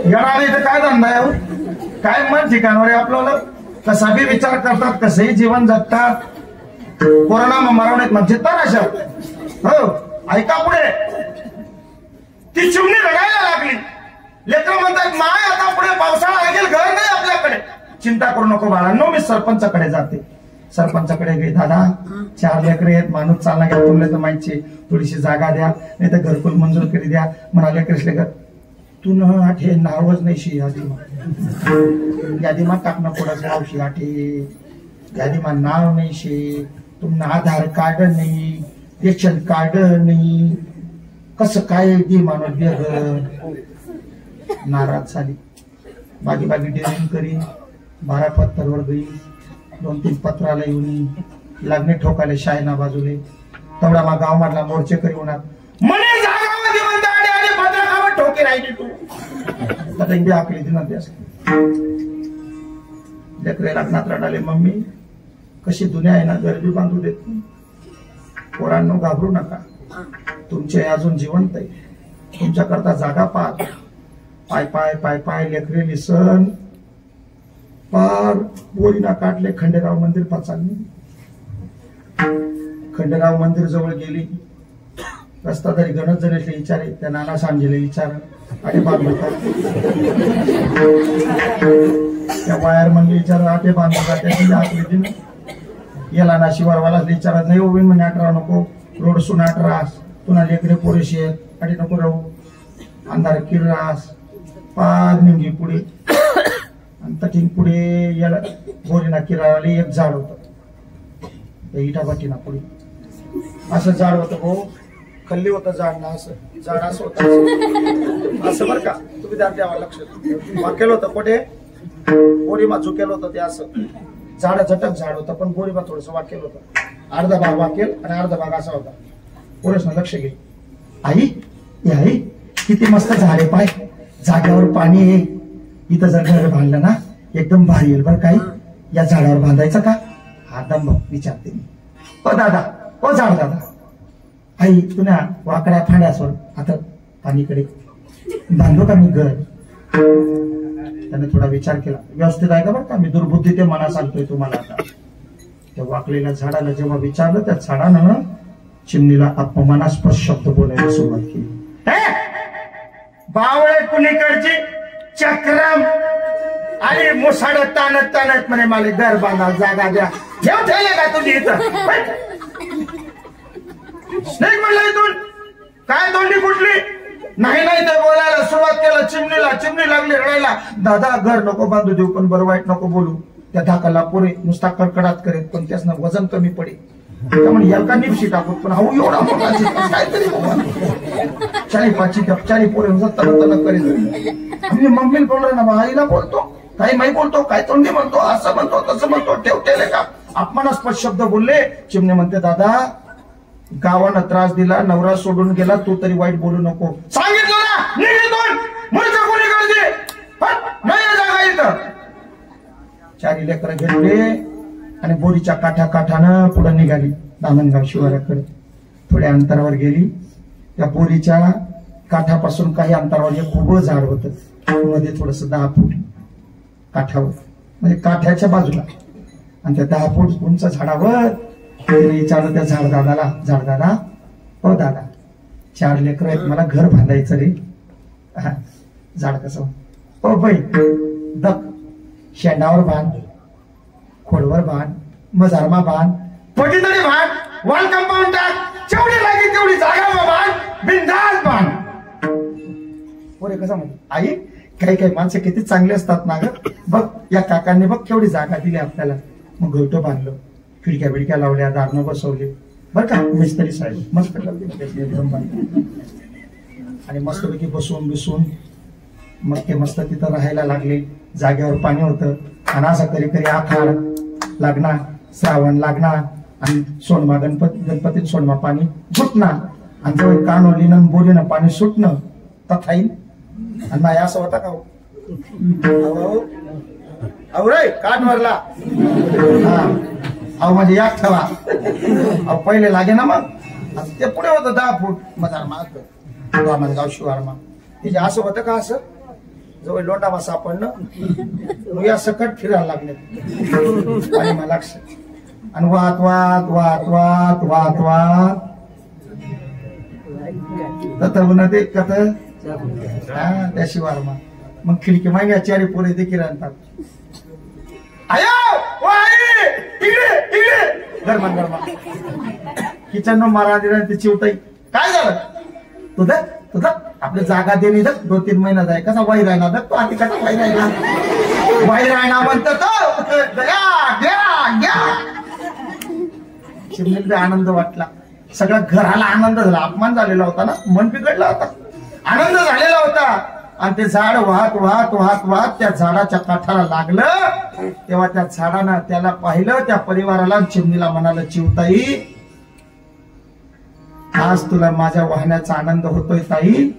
येणार इथे काय धंदा आहे काय मन ठिकाणवर आहे आपल्याला कसा बी विचार करतात कसंही जीवन जगतात कोरोना मरवण्यात म्हणजे तर अशा हो ऐका पुढे ती चिमणी रडायला लागली लेकर म्हणतात माय आता पुढे पावसाळा लागेल घर नाही आपल्याकडे चिंता करू नको बाळांनो मी सरपंचाकडे जाते सरपंचाकडे गे दादा 4 लेकरे आहेत माणूस चालला गेला तुमले तर माहिती थोडीशी जागा द्या नाही तर घरकुल मंजूर करी द्या म्हणाले कृष्ण घर तू न आठे नावच नाही शी यादीमा टाकणं पुढं नावशी आठे यादीमा नाव नाही शे तुमनं आधार कार्ड नाही रेशन कार्ड नाही कसं काय दे माणूस वेगळं नाराज झाली बागी बागी डेअरिंग करी 12 पत्तरवर गई 2-3 पत्राला येऊन लागणे ठोकाले शायना बाजूले तेवढा मा गाव मधला मोर्चे करी होणार म्हणे जागामध्ये म्हणता आणि पत्रा खावा ठोके राहिली तू तटंगी आकली दिना त्यास लेकरे लग्नात रडाले मम्मी कशी दुनिया आहे ना गरबी बांधू देत पोरांनो घाबरू नका तुमचे अजून जिवंत आहे तुमच्याकरता जागा पाहत पाय पाय पाय पाय लेकरे लिसन पार बोरीना काटले खंडेराव मंदिर पाचाली खंडेराव मंदिर जवळ गेली रस्तादारी गणच जणेसले विचारे त्या नाना सांजेले विचार आटे बांधू त्या वायर म्हणले विचार आटे बांधू का त्याची याला ना शिवारवाला विचारत नाही उभी म्हणे 18 नको रोड सुन 18 पुन्हा लेकरे पोरेशी आहेत आणि नको राहू अंधार किरास पार निंगी पुढे आणि तटीन पुढे याला बोरीना किराला एक झाड होतं इटाभट्टीना पुढे असं झाड होतं भाऊ खल्ली होतं झाड ना असं झाड असं होतं असं बरं का तुम्ही त्या द्यावा लक्ष वाकेल होतं कुठे बोरीमा झुकेल होतं ते असं झाड झटक झाड होतं पण बोरीमा थोडस वाकेल होतं अर्धा भाग वाकेल आणि अर्धा भाग असा होता पोरेसनं लक्ष घे आई आई किती मस्त झाडे पाय जाग्यावर पाणी आहे इथं जर घर बांधलं ना एकदम भारी येईल बरं काही या झाडावर बांधायचं का हा दम विचारते मी ओ दादा ओ झाड दादा आई तुला वाकड्या फाड्यासवर आता पाणीकडे बांधलो का मी घर त्याने थोडा विचार केला व्यवस्थित आहे का बरं का मी दुर्बुद्धी ते मना सांगतोय तुम्हाला आता त्या वाकलेल्या झाडाला जेव्हा विचारलं त्या झाडानं चिमणीला अपमानास्पद शब्द बोलायला सुरुवात केली बावळे कुणीकडची चक्रम आणि मुसाड ताणत ताणत म्हणे मला घर बांधा जागा द्या घेऊ ठेवले का तुझी इथं नाही म्हणलं इथून काय तोंडी कुठली नाही नाही ते बोलायला सुरुवात केलं चिमणी लागली रडायला दादा घर नको बांधू देऊ पण बरं वाईट नको बोलू त्या धाकाला पुरे नुसता कडकडात करेल पण त्यासनं वजन कमी पडेल त्यामुळे एका निपशी टाकू पण हा एवढा मोठा काहीतरी 4-5 पोरे तन करेल मी मम्मीला बोललो ना आईला बोलतो काही माही बोलतो काय तोंडी म्हणतो असं म्हणतो तसं म्हणतो ठेवतेले का अपमानास्पद शब्द बोलले चिमणे म्हणते दादा गावानं त्रास दिला नवरा सोडून गेला तू तरी वाईट बोलू नको सांगितलं ना निघून मुलगा कोणी करते नाही जागा इथं 4 लेकरं घेतले आणि बोरीच्या काठानं पुढे निघाली दामणगाव शिवाराकडे थोड्या अंतरावर गेली त्या बोरीच्या काठापासून काही अंतरावर एक उभं झाड होतं मध्ये थोडस 10 फूट काठावर म्हणजे काठ्याच्या बाजूला आणि त्या 10 फूट उंच झाडावर विचारलं त्या झाड दादा हो दादा 4 लेकरं आहेत मला घर बांधायचं रे झाड कसं हो बाई दक शेंडावर बांध खोडवर बांध मजारमा बांध पटी तरी बांध वॉल कंपाऊंड टाक जेवढी लागेल तेवढी जागा बांध बिनधास्त बांध पोरे कसं म्हणतो आई काही माणसं किती चांगले असतात ना ग बघ या काकांनी बघ केवढी जागा दिली आपल्याला मग घरटं बांधलं खिडक्या बिडक्या लावल्या दारणं बसवले बरं का मिस्त्री साहेब मस्त एकदम आणि मस्तपैकी बसून बिसून मग ते मस्त तिथं राहायला लागले. जागेवर पाणी होतं आणि असं कधी कधी आखाड लागणार, श्रावण लागणार आणि सोनमा गणपती सोनमा पाणी सुटणार आणि जवळ कानोलीनं बोलीनं पाणी सुटणं तथा येईल. आणि नाही असं होता का अहो रे काठवरला अहो म्हणजे याद ठेवा. अहो पहिले लागे ना मग ते पुढे होतं 10 फूट मजार माग गाव शिवारमा त्याचे असं होतं का असं जवळ लोटावा सापडणं या सकट फिरायला लागले आणि मला लक्ष आणि वात वात वात वात वात वात ते कथ त्या शिवारमा मग खिडकी मागे चारी पोरे देखील आणतात. गरमान गरमान किचन मारा दिला ते चिवताई काय झालं तुझं तुझं आपली जागा देणे 2-3 महिना जाय कसा वाई राहिला तो आधी कसा वाई राहिला म्हणतो चिमणीला आनंद वाटला. सगळ्या घराला आनंद झाला. अपमान झालेला होता ना, मन बिघडला होता, आनंद झालेला होता. आणि ते झाड वाहत वाहत वाहत वाहत त्या झाडाच्या काठाला लागलं. तेव्हा त्या झाडानं त्याला पाहिलं, त्या परिवाराला चिमणीला म्हणाला चिवताई आज तुला माझ्या वाहण्याचा आनंद होतोय ताई.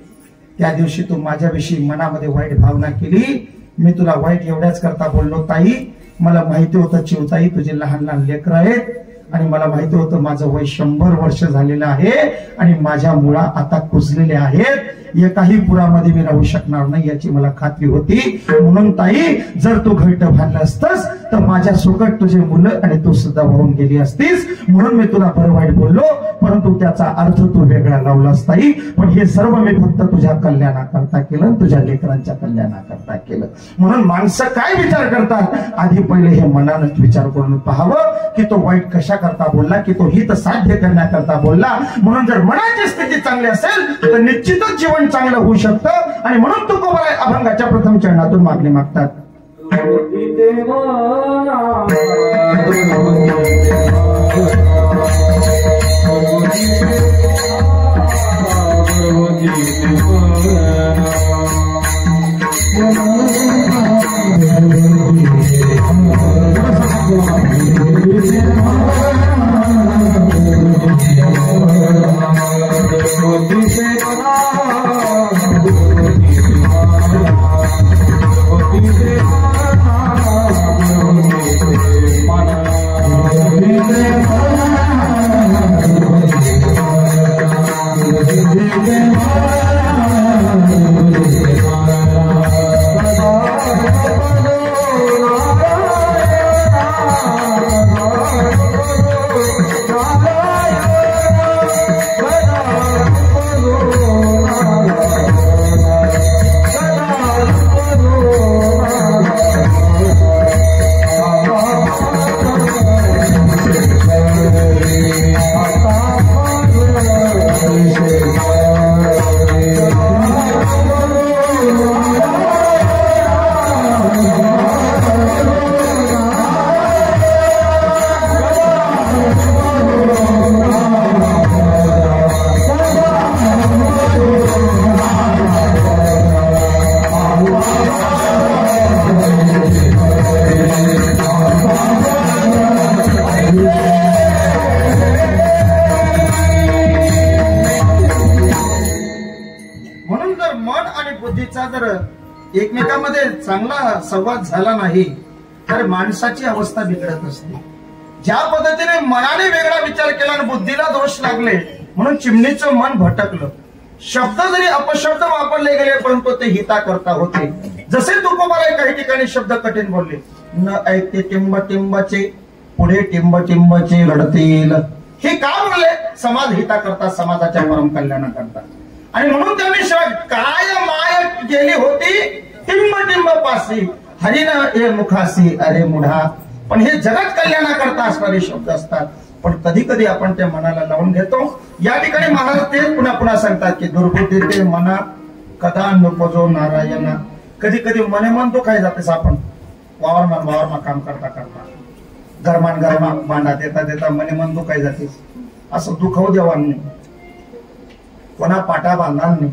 त्या दिवशी तू माझ्याविषयी मनामध्ये वाईट भावना केली. मी तुला वाईट एवढ्याच करता बोललो ताई. मला माहिती होतं चिवताई तुझे लहान लहान लेकर आहेत आणि मला माहिती होतं माझं वय 100 वर्ष झालेलं आहे आणि माझ्या मुळा आता कुजलेल्या आहेत. एकाही पुरामध्ये मी राहू शकणार नाही याची मला खात्री होती. म्हणून ताई जर तू घट्ट बांधलं असतस तर माझ्या सोबत तुझे मुलं आणि तू सुद्धा वाहून गेली असतीस. म्हणून मी तुला बरं वाईट बोललो, परंतु त्याचा अर्थ तू वेगळा लावलास ताई. पण हे सर्व मी फक्त तुझ्या कल्याणाकरता केलं, तुझ्या लेकरांच्या कल्याणाकरता केलं. म्हणून माणसं काय विचार करतात आधी पहिले हे मनानं विचार करून पाहावं की तो वाईट कशा करता बोलला, की तो हित साध्य करण्याकरता बोलला. म्हणून जर मनाची स्थिती चांगली असेल तर निश्चितच जीवन चांगलं होऊ शकतं. आणि म्हणून तुकोबाराय अभंगाच्या प्रथम चरणातून मागणी मागतात. एकमेकांमध्ये चांगला संवाद झाला नाही तर माणसाची अवस्था बिघडत असते. ज्या पद्धतीने मनाने वेगळा विचार केला आणि बुद्धीला दोष लागले म्हणून चिमणीचं मन भटकलं. शब्द जरी अपशब्द वापरले गेले परंतु ते हिता करता होते. जसे तुकोबाराय काही ठिकाणी शब्द कठीण बोलले, न ऐकते टिंब टिंबाचे पुढे टिंब टिंबाचे रडतील. हे का बोलले? समाज हिता करता, समाजाच्या परम कल्याणा करता. आणि म्हणून त्यांनी काय माय गेली होती टिंब टिंब पासी हरिण ए मुखासी अरे मुढा. पण हे जगत कल्याणाकरता असणारे शब्द असतात. पण कधी कधी आपण त्या मनाला लावून घेतो. या ठिकाणी महाराज ते पुन्हा पुन्हा सांगतात की दुर्बुद्धी ते मना कदा नपजो नारायणा. कधी कधी मने मन तो काय जातेस आपण वावरमा काम करता करता गरमान गरमा बांधा देता देता मने मन तो काय जातेस असं दुखावू देवा नाही, कोणा पाटा बांधणार नाही.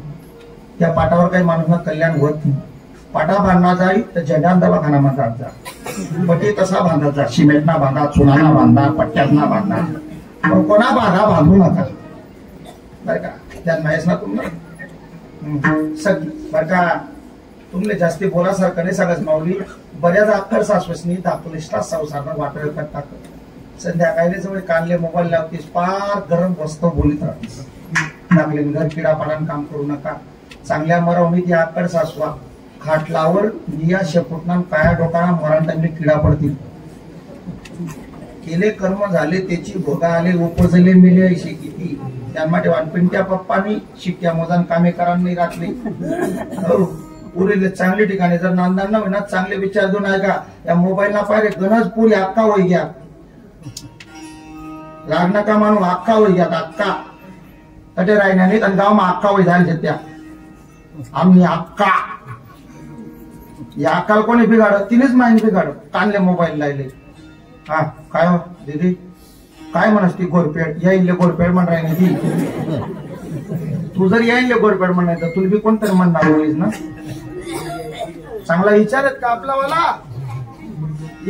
त्या पाटावर काही माणूस कल्याण होत नाही. पाटा बांधला जाईल तर जगान दवाखाना बांधा जा, पटी तसा बांधायचा, सिमेंटना बांधा, चुनाना बांधा, पट्ट्यातना बांधा, पण कोणा बांधा बांधू नका बर का. त्यात नाहीच ना तुम्हाला सग बर का. तुमले जास्ती बोलासारखं नाही सांगत माऊली. बऱ्याच अख्खर सासवसनी दाखवलिष्ठा संसार वाटळ करतात. संध्याकाळी जवळ कानले मोबाईल लावतीस, पार गरम वस्तू बोलीत राहतीस. लागले घर किडा पाडान काम करू नका. चांगल्या मरवणी ती अक्कड सासवा खाटलावर निया शेपुटना काया डोकाना मराठ्यांनी किडा पडतील. केले कर्म झाले त्याची भोगा आले, उपजले मिले ऐशी किती. त्यामध्ये वानपिंट्या पप्पानी शिक्क्या मोजान कामे करांनी राखली. पुरेले चांगले ठिकाणी जर नांदांना होईना चांगले विचार देऊन आहे का. या मोबाईलला पाहिजे गणच पुरी अक्का होई घ्या, लाग नका मानू अक्का होई घ्या. अक्का तटे राहिना नाही आणि गावमा अक्का होई झाली त्या. आम्ही अक्का या अक्काला कोणी बिघाड, तिनेच माहिती बिघाड. कानले मोबाईल लायले. हा काय हो दीदी काय म्हणस ती गोरपेड यायले गोरपेड म्हण राहिली ती. तू जर यायले गोरपेड म्हणायचं तुला बी कोणतरी म्हणणार होईस ना. चांगला विचारत का आपलावाला.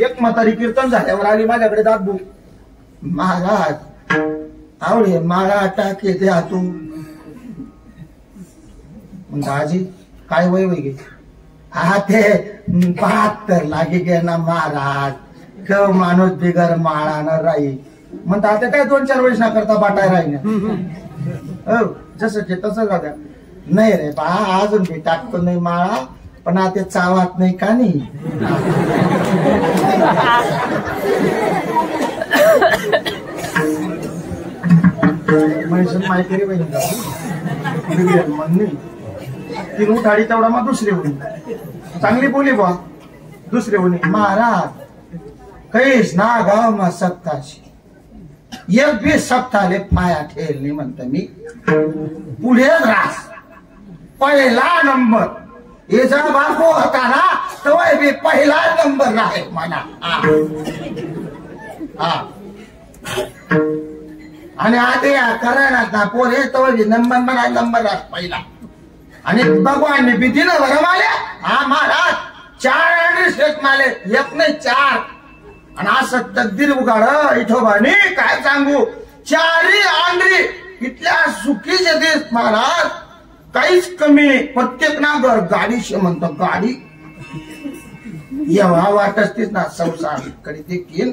एक म्हातारी कीर्तन झाल्यावर आली माझ्याकडे दादू. महाराज आवडे मागा टाके द्या तू. दाजी काय वय वय गे. हा ते 72 लागे गे ना महाराज. क माणूस बिगर माळानं राही म्हणता. आता काय 2-4 वर्ष ना करता बाटाय राही जसं ते तसं जागा. नाही रे बा अजून बी टाकतो नाही माळा, पण आता चावात नाही का नाही. माहिती म्हणली ती उठाडी तेवढा मग दुसरी होणी चांगली बोली बा. दुसरी होणी महाराज कैस ना गाव मा सप्ताशी एक बी सप्ताले पाया ठेवली म्हणतो मी. पुढे रास पहिला नंबर याचा बापू होता ना तोय बी पहिला नंबर राहे मला. आणि आता करणार ना पोरे तो नंबर म्हणा नंबर रास पहिला. आणि भगवान बी दिलं बरं माले. हा महाराज 4 अंडी शेत माले एक नाही 4. आणि असं तकदीर उघाड इथोबानी काय सांगू. 4 अंडी इथल्या सुखीचे देश महाराज काहीच कमी नाही. प्रत्येक ना घर गाडी म्हणतो गाडी येव्हा वाट असतेच ना संसार कडे देखील.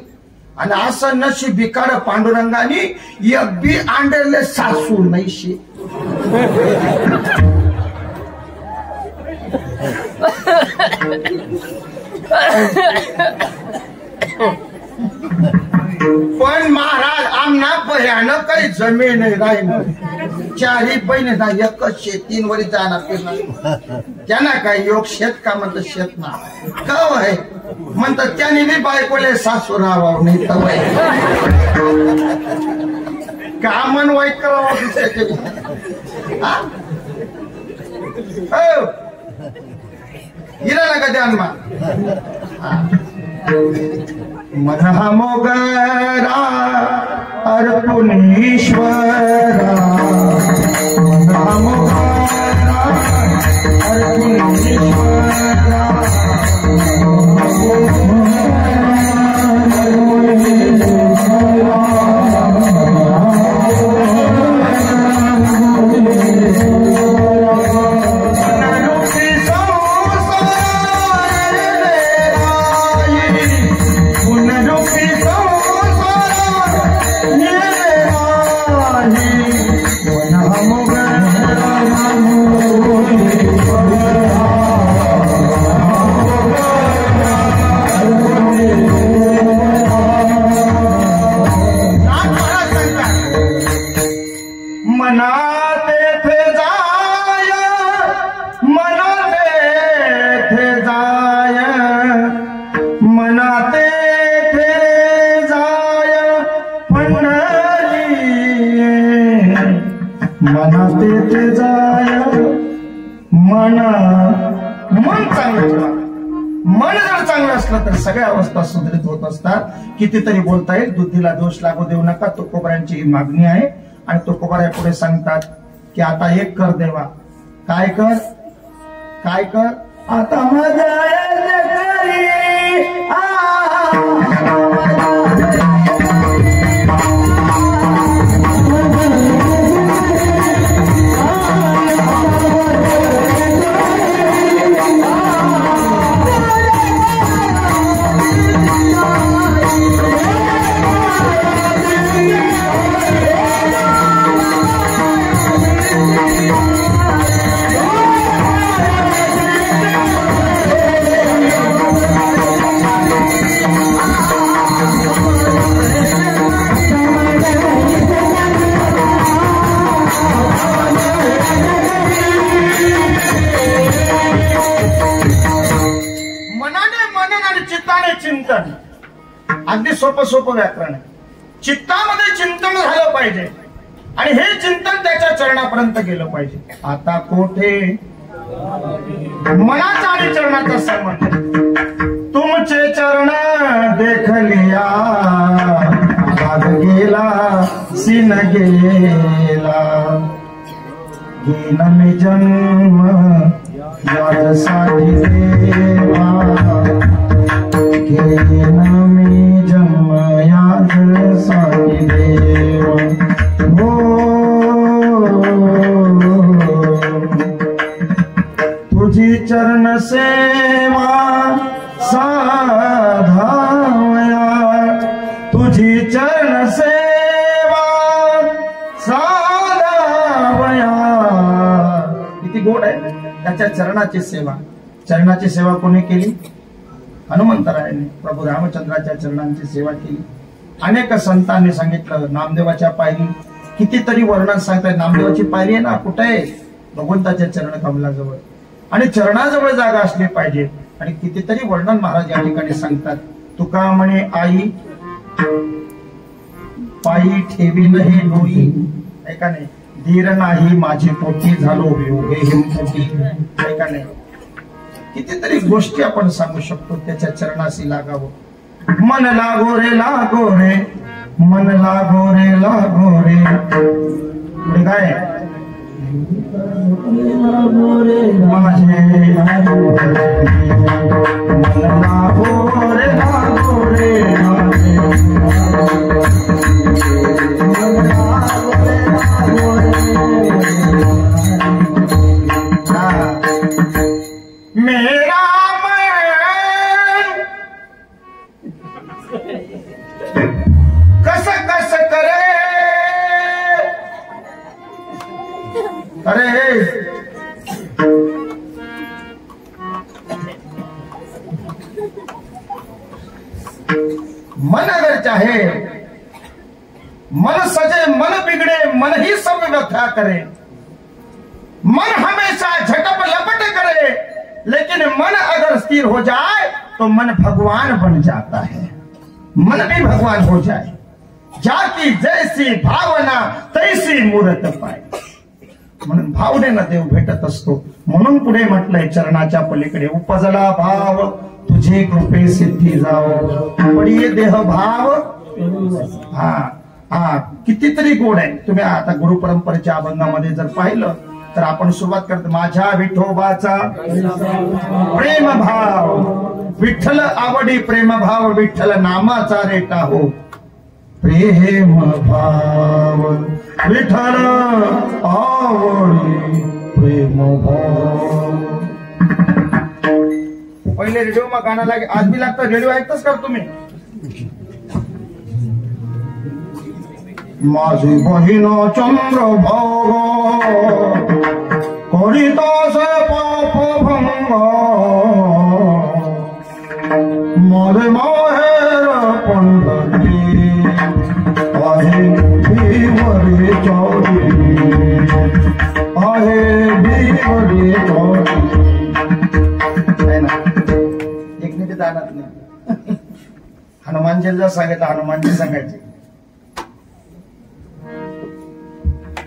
आणि असं नशीब बिकाड पांडुरंगानी एक बी अंडेले सासू नाही शे. पण महाराज आमना भयानक काही जमीन नाही राहिलं. 4 बहिणी ना एकच शेत 3 वरी जाणार त्यांना काय योग शेत का म्हणत शेत ना कव आहे म्हणतात. त्याने बी बायकोले सासू राहावं नाही तवय का मन वाईट करावं दुसऱ्याचे. हिरा नका ध्यान मा. मना मोगरा अर्पुनीश्वरा. मना मोगरा अर्पुनीश्वरा. मन जर चांगलं असलं तर सगळ्या अवस्था सुधारित होत असतात. कितीतरी बोलता येईल. बुद्धीला दोष लागू देऊ नका. तुकोबारांची ही मागणी आहे. आणि तुकोबारा पुढे सांगतात की आता एक कर देवा काय कर काय कर आता चिंतन अगदी सोपं व्याकरण आहे. चित्तामध्ये चिंतन झालं पाहिजे आणि हे चिंतन त्याच्या चरणापर्यंत गेलं पाहिजे. आता कोठे मनाचा आणि चरणाचा संबंध. तुमचे चरण देख लिया भाग गेला सीन गेला घेन मी जन्म माझ्यासाठी देवा घेन मी जन्म यासाठी देवा. तुझी चरण सेवा साधावया तुझी चरण सेवा साधावया. किती गोड आहे त्याच्या चरणाची सेवा. चरणाची सेवा कोणी केली? हनुमंतरायाने प्रभू रामचंद्राच्या चरणांची सेवा केली. अनेक संतांनी सांगितलं. नामदेवाच्या पायरी कितीतरी वर्णन सांगताय. नामदेवाची पायरी आहे ना कुठे आहे? भगवंताच्या चरण कमलाजवळ. आणि चरणाजवळ जागा असली पाहिजे. आणि कितीतरी वर्णन महाराज या ठिकाणी सांगतात. तुका म्हणे आई पायी ठेवी नाही डोई ऐका नाही. धीर नाही माझी पोटी झालो योगे हिमपोटी ऐका नाही. कितीतरी गोष्टी आपण सांगू शकतो. त्याच्या चरणाशी लागावं. मन लागो रे लागो रे मन लागो रे लागो रे. पुढे काय माझे लागो रे लागो रे मेरा कस कस करे अरे मन अगर चाहे मन सजे मन बिगड़े मन ही सब व्यथा करे. मन हमेशा झटप लपट करे लेकिन मन अगर स्थिर हो जाए तो मन भगवान बन जाता है. मन भी भगवान हो जाए. जाती जैसी भावना तैसी मूर्त पाय. म्हणून भावनेनं देव भेटत असतो. म्हणून पुढे म्हटलंय चरणाच्या पलीकडे उपजला भाव तुझे कृपे सिद्धी जाव पडिये देह भाव. हा हा कितीतरी गोड आहे. तुम्ही आता गुरु परंपरेच्या अभंगामध्ये जर पाहिलं तर आपण सुरुवात करतो. माझ्या विठोबाचा प्रेम भाव विठ्ठल आवडी प्रेम भाव विठ्ठल नामाचा रेटा हो. प्रेम भाव विठ्ठल आवडी प्रेम भाव. पहिले रेडिओ मा गाणं लागे आज बी लागतं. रेडिओ ऐकतच कर तुम्ही. माझी बहीण चंद्र भाव करितास पाप भंग मरे माहेर पंढरी आहे भीवरे चौरी आहे भीवरे चौरी. एक निधी दानात नाही. हनुमानजीला सांगितलं. हनुमानजी सांगायचे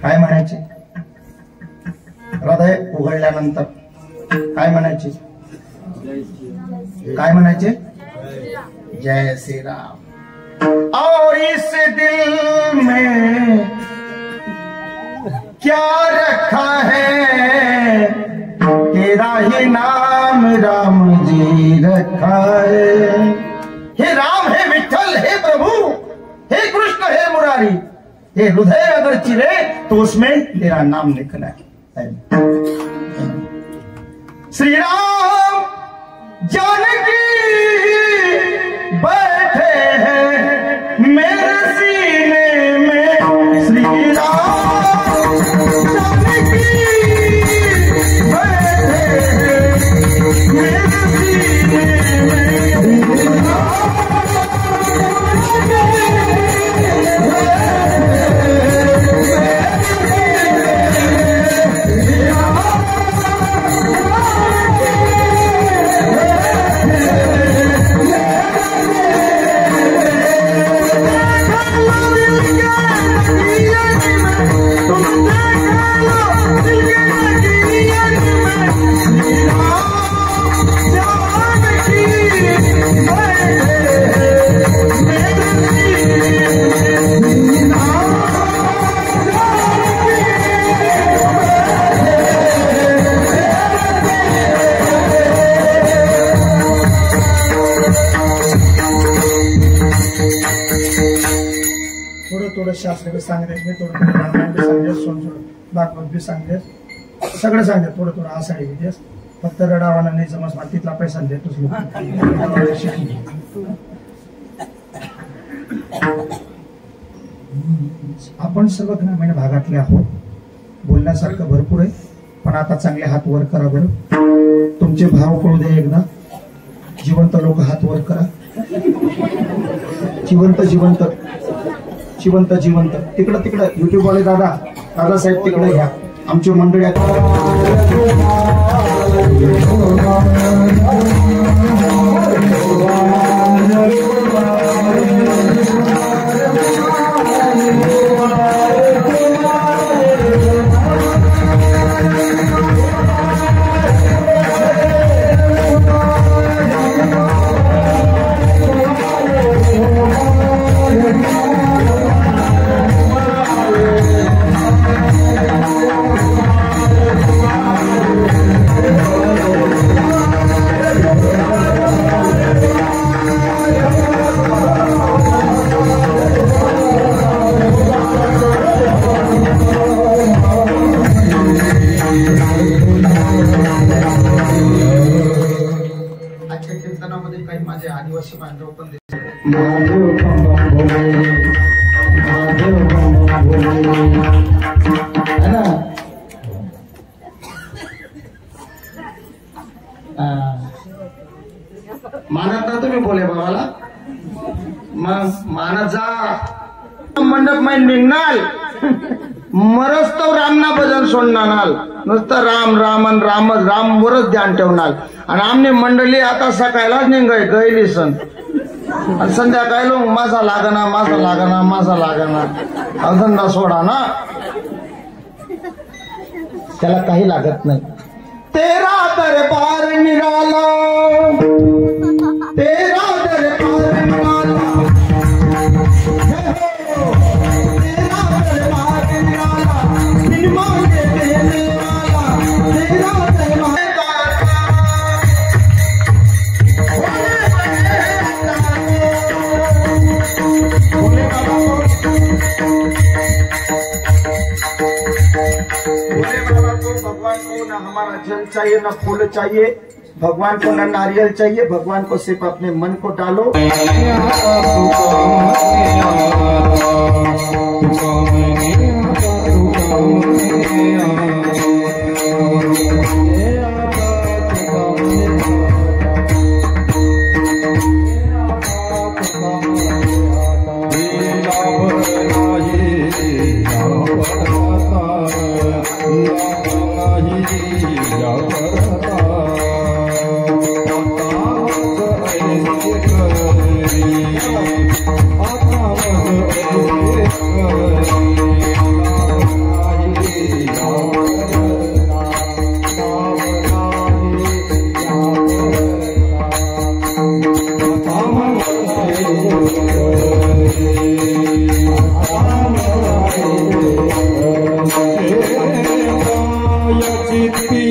काय म्हणायचे? हृदय उघडल्यानंतर काय म्हणायचे? काय म्हणायचे? जय श्री राम. और इस दिल में क्या रखा है ही नाम राम जी रखा है। हे राम, हे विठ्ठल, हे प्रभु, हे कृष्ण, हे मुरारी, हे हृदय अगर चिरे तो उसमें तेरा नाम लिखना है। श्री राम जानकी बैठे हैं मेरे सीने में। श्री राम जानकी बैठे हैं मेरे सीने में। थोडं शास्त्र भी सांगते, मी थोडं रामायण भी सांगते, सोनसोड भागवत भी सांगते, सगळं सांगते थोडं थोडं आषाढी विदेश. फक्त रडावाना नाही समज तिथला पैसा देतोच. आपण सर्व ग्रामीण भागातले आहोत, बोलण्यासारखं भरपूर आहे, पण आता चांगले हात वर करा बरं. तुमचे भाव कळू द्या एकदा. जिवंत लोक हात वर करा. जिवंत जिवंत जिवंत जिवंत. तिकडं तिकडं युट्यूब वाले दादासाहेब तिकडे घ्या. आमची मंडळी काही माझे आदिवासी बांधव पण मानत ना तुम्ही बोले बाबाला. मग मानत जा. मंडप माहीत निघणार मरच तो रामना भजन सोडणार. नुसतं राम रामन रामच राम वरच ध्यान ठेवणार. आणि आमने मंडळी आता सकाळलाच निघाय गैली सण आणि संध्याकाळी लोक माझा लागना माझा लागना माझा लागना. धंदा सोडा ना, त्याला काही लागत नाही. तेरा दरबार निराला, तेरा दरबार निराला, तेरा दरबार निराला, बिन मांगे देने वाला, तेरा दरबार. भगवान को न हमारा जल चाहिए न फूल चाहिए, भगवान को न नारियल चाहिए, भगवान को सिर्फ अपने मन को डालो. चित्ती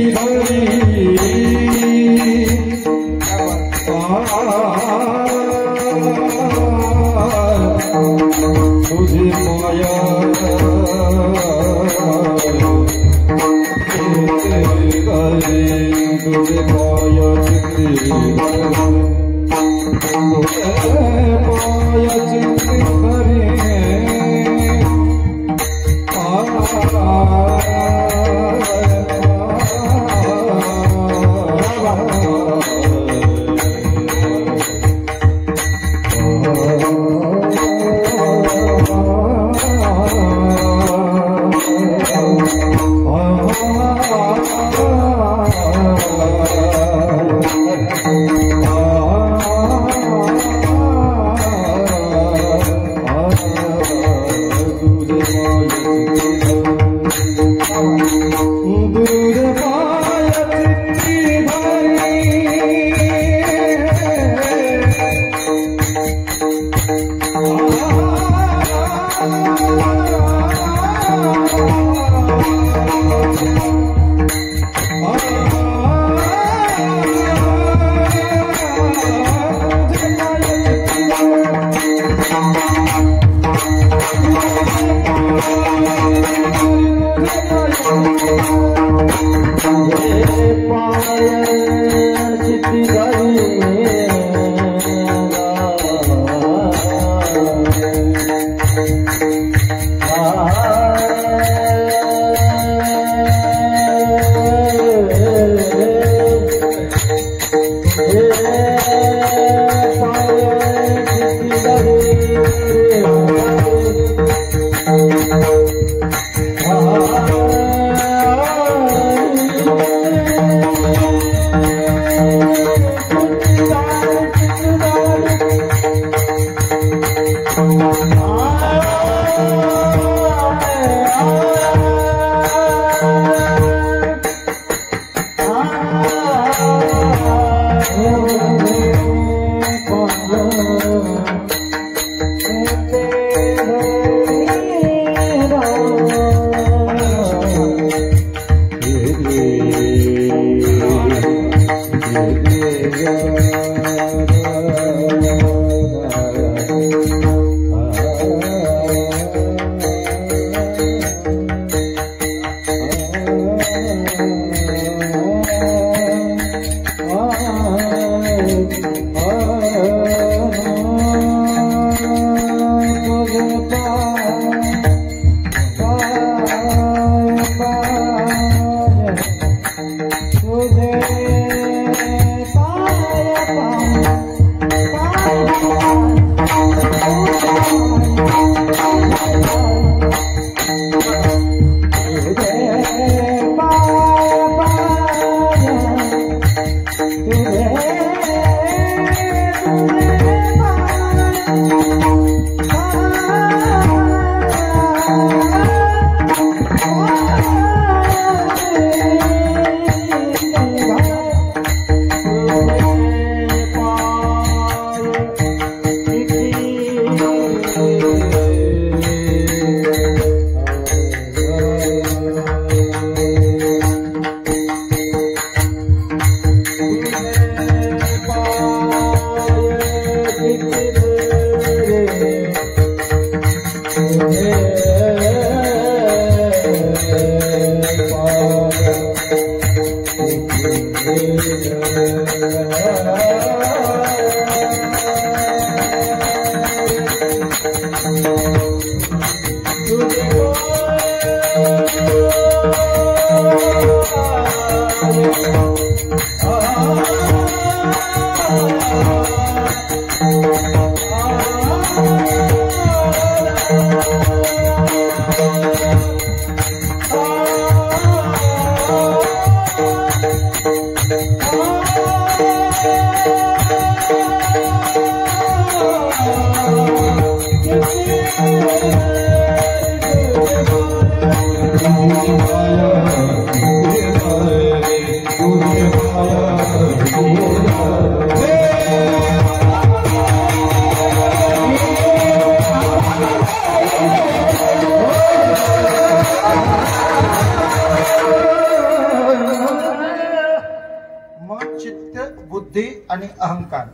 आणि अहंकार.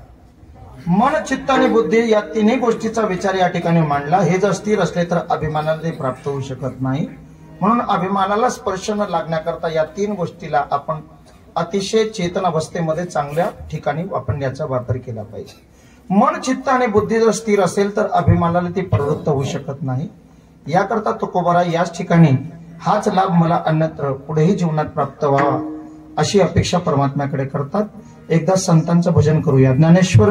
मन, चित्त आणि बुद्धी या तिन्ही गोष्टीचा विचार या ठिकाणी मांडला. हे जर स्थिर असले तर अभिमानाने प्राप्त होऊ शकत नाही. म्हणून अभिमानाला स्पर्श न लागण्याकरता या 3 गोष्टीला आपण अतिशय चेतन अवस्थेमध्ये चांगल्या ठिकाणी वापरण्याचा वापर केला पाहिजे. मन, चित्त आणि बुद्धी जर स्थिर असेल तर अभिमानाला ती प्रवृत्त होऊ शकत नाही. याकरता तुकोबारा याच ठिकाणी हाच लाभ मला अन्यत्र पुढेही जीवनात प्राप्त व्हावा अशी अपेक्षा परमात्म्याकडे करतात. एकदा संतांचं भजन करूया. ज्ञानेश्वर